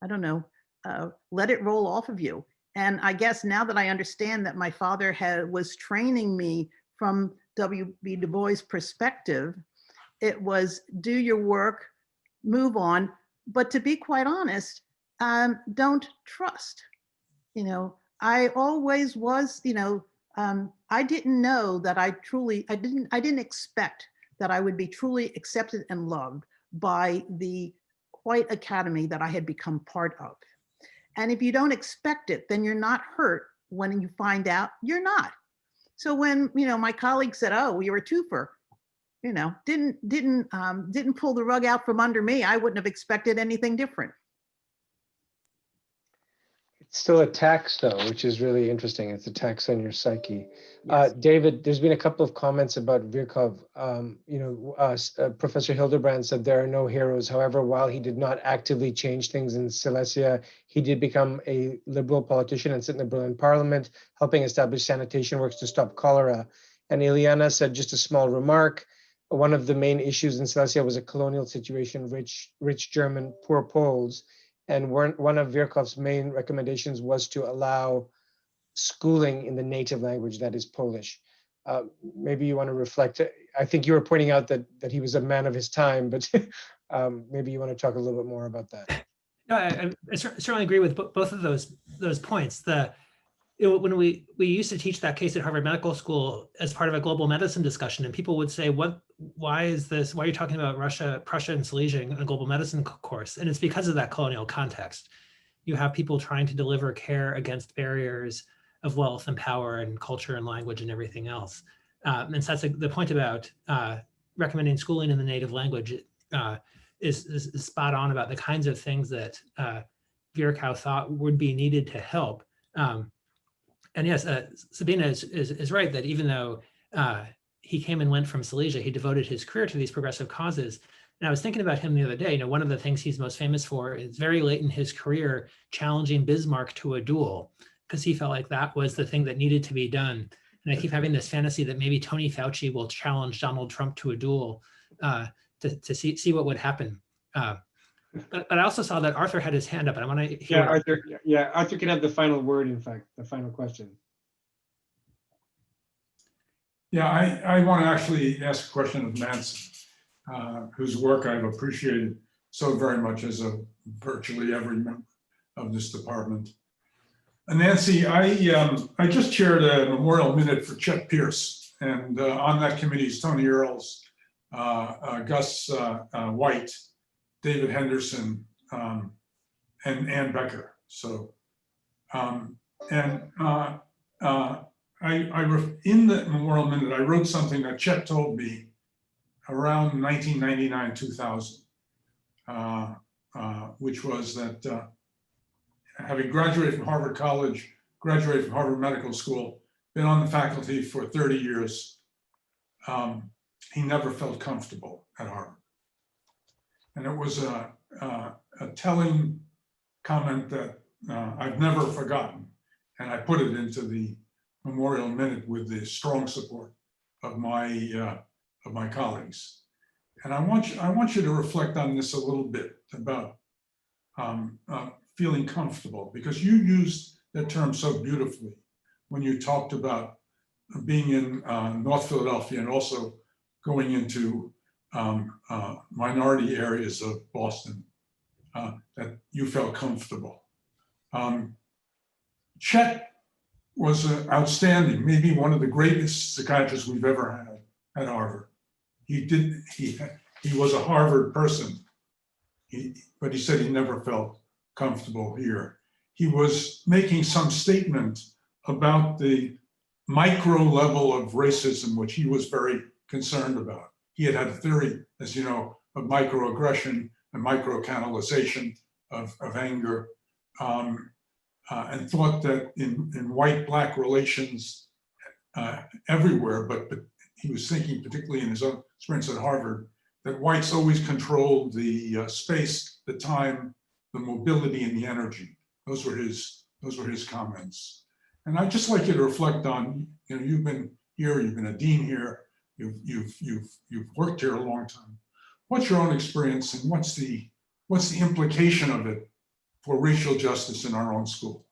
C: don't know, let it roll off of you. And I guess now that I understand that my father was training me from W.B. Du Bois' perspective, it was do your work, move on. But to be quite honest, don't trust. I always was, I didn't know that I didn't expect that I would be truly accepted and loved by the white academy that I had become part of. And if you don't expect it, then you're not hurt when you find out you're not. So when, my colleague said, "Oh, you're a twofer," didn't pull the rug out from under me. I wouldn't have expected anything different.
A: It's still a tax, though, which is really interesting. It's a tax on your psyche.
C: Yes.
A: David, there's been a couple of comments about Virkov. Professor Hildebrand said there are no heroes. However, while he did not actively change things in Silesia, he did become a liberal politician and sit in the Berlin parliament, helping establish sanitation works to stop cholera. And Ileana said, just a small remark, one of the main issues in Silesia was a colonial situation, rich German, poor Poles. And one of Virkov's main recommendations was to allow schooling in the native language, that is Polish. Maybe you want to reflect. I think you were pointing out that he was a man of his time, but maybe you want to talk a little bit more about that.
B: No, I certainly agree with both of those points. When we used to teach that case at Harvard Medical School as part of a global medicine discussion, and people would say, why is this, why are you talking about Russia, Prussia, and Silesia in a global medicine course? And it's because of that colonial context. You have people trying to deliver care against barriers of wealth and power and culture and language and everything else. And so that's the point about recommending schooling in the native language is spot on about the kinds of things that Virchow thought would be needed to help. And yes, Sabina is right that even though he came and went from Silesia, he devoted his career to these progressive causes. And I was thinking about him the other day. One of the things he's most famous for is very late in his career challenging Bismarck to a duel, because he felt like that was the thing that needed to be done. And I keep having this fantasy that maybe Tony Fauci will challenge Donald Trump to a duel to see what would happen. But I also saw that Arthur had his hand up, and I want to hear.
A: Arthur can have the final word, in fact, the final question.
I: Yeah, I want to actually ask a question of Nancy, whose work I've appreciated so very much as virtually every member of this department. Nancy, I just chaired a memorial minute for Chet Pierce, and on that committee is Tony Earls, Gus White, David Henderson, and Ann Becker. So, in the memorial minute, I wrote something that Chet told me around 1999, 2000, which was that having graduated from Harvard College, graduated from Harvard Medical School, been on the faculty for 30 years, he never felt comfortable at Harvard. And it was a telling comment that I've never forgotten. And I put it into the memorial minute with the strong support of my colleagues. And I want you to reflect on this a little bit about feeling comfortable, because you used that term so beautifully when you talked about being in North Philadelphia and also going into minority areas of Boston, that you felt comfortable. Chet was outstanding, maybe one of the greatest psychiatrists we've ever had at Harvard. He was a Harvard person, but he said he never felt comfortable here. He was making some statement about the micro level of racism, which he was very concerned about. He had a theory, as you know, of microaggression and microcanalization of anger, and thought that in white-black relations everywhere, but he was thinking particularly in his own experience at Harvard, that whites always controlled the space, the time, the mobility, and the energy. Those were his comments. And I'd just like you to reflect on, you've been here, you've been a dean here, you've worked here a long time. What's your own experience, and what's the implication of it for racial justice in our own school?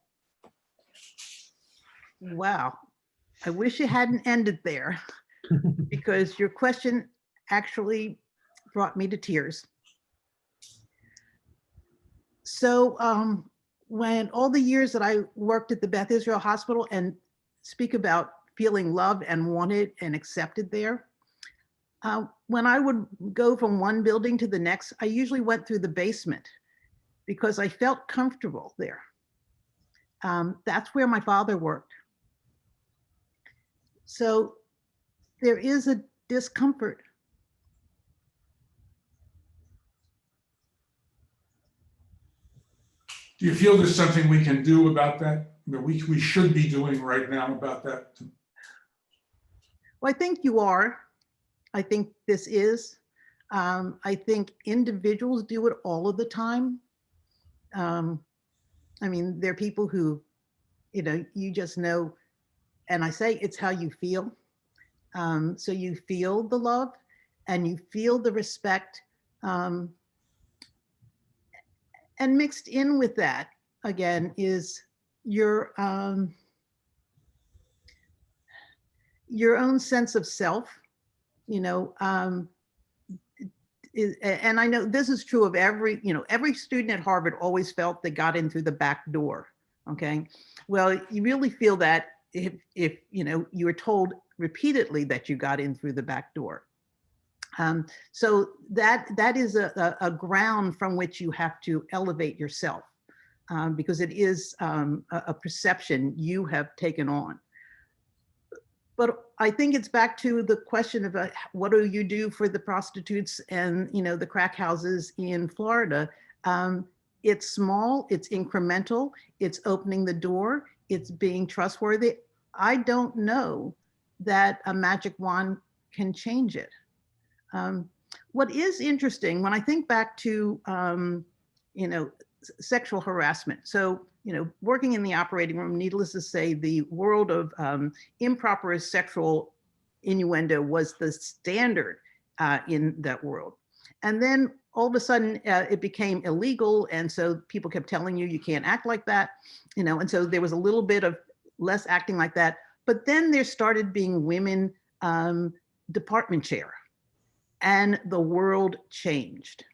C: Wow, I wish it hadn't ended there, because your question actually brought me to tears. So when all the years that I worked at the Beth Israel Hospital and speak about feeling loved and wanted and accepted there, When I would go from one building to the next, I usually went through the basement because I felt comfortable there. That's where my father worked. So there is a discomfort.
I: Do you feel there's something we can do about that? That we should be doing right now about that?
C: Well, I think you are. I think this is. I think individuals do it all of the time. I mean, there are people who, you just know, and I say it's how you feel. So you feel the love and you feel the respect. And mixed in with that, again, is your own sense of self, and I know this is true of every student at Harvard always felt they got in through the back door. Okay. Well, you really feel that if you were told repeatedly that you got in through the back door. So that is a ground from which you have to elevate yourself, because it is a perception you have taken on. But I think it's back to the question of what do you do for the prostitutes and the crack houses in Florida? It's small, it's incremental, it's opening the door, it's being trustworthy. I don't know that a magic wand can change it. What is interesting when I think back to sexual harassment. So, working in the operating room, needless to say, the world of improper sexual innuendo was the standard in that world. And then all of a sudden it became illegal. And so people kept telling you can't act like that, and so there was a little bit of less acting like that. But then there started being women department chair and the world changed.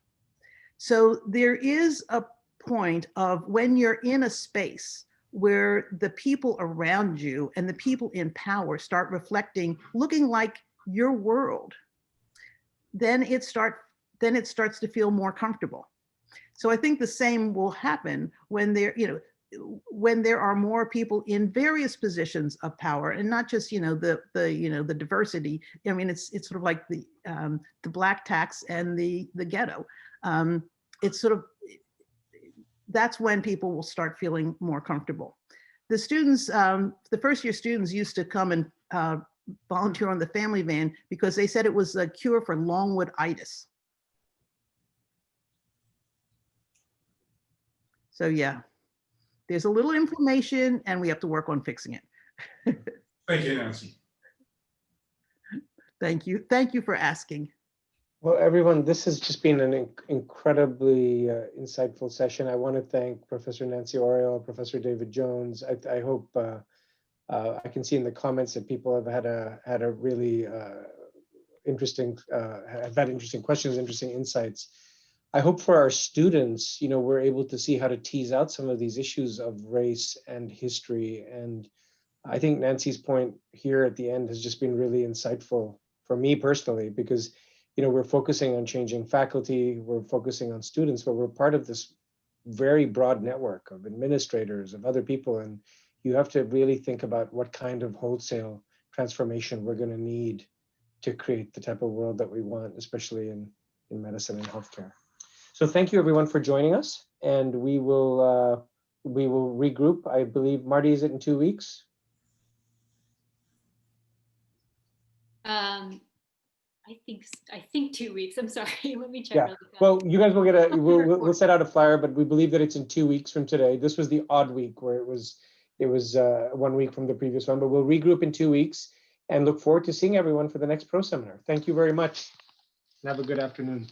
C: So there is a point of when you're in a space where the people around you and the people in power start reflecting, looking like your world, then it starts to feel more comfortable. So I think the same will happen when there are more people in various positions of power, and not just the diversity. I mean, it's sort of like the black tax and the ghetto. It's sort of, that's when people will start feeling more comfortable. The students, the first year students used to come and volunteer on the family van because they said it was a cure for longwood-itis. So yeah, there's a little inflammation and we have to work on fixing it.
I: Thank you, Nancy.
C: Thank you. Thank you for asking.
A: Well, everyone, this has just been an incredibly insightful session. I want to thank Professor Nancy Oriol, Professor David Jones. I hope I can see in the comments that people have had a really interesting questions, interesting insights. I hope for our students, we're able to see how to tease out some of these issues of race and history. And I think Nancy's point here at the end has just been really insightful for me personally, because we're focusing on changing faculty, we're focusing on students, but we're part of this very broad network of administrators, of other people. And you have to really think about what kind of wholesale transformation we're going to need to create the type of world that we want, especially in medicine and healthcare. So thank you everyone for joining us, and we will regroup. I believe, Marty, is it in 2 weeks?
D: I think 2 weeks. I'm sorry. Let me check.
A: Yeah.
D: Really fast.
A: Well, you guys will get we'll set out a flyer, but we believe that it's in 2 weeks from today. This was the odd week where it was 1 week from the previous one, but we'll regroup in 2 weeks and look forward to seeing everyone for the next Proseminar. Thank you very much and have a good afternoon.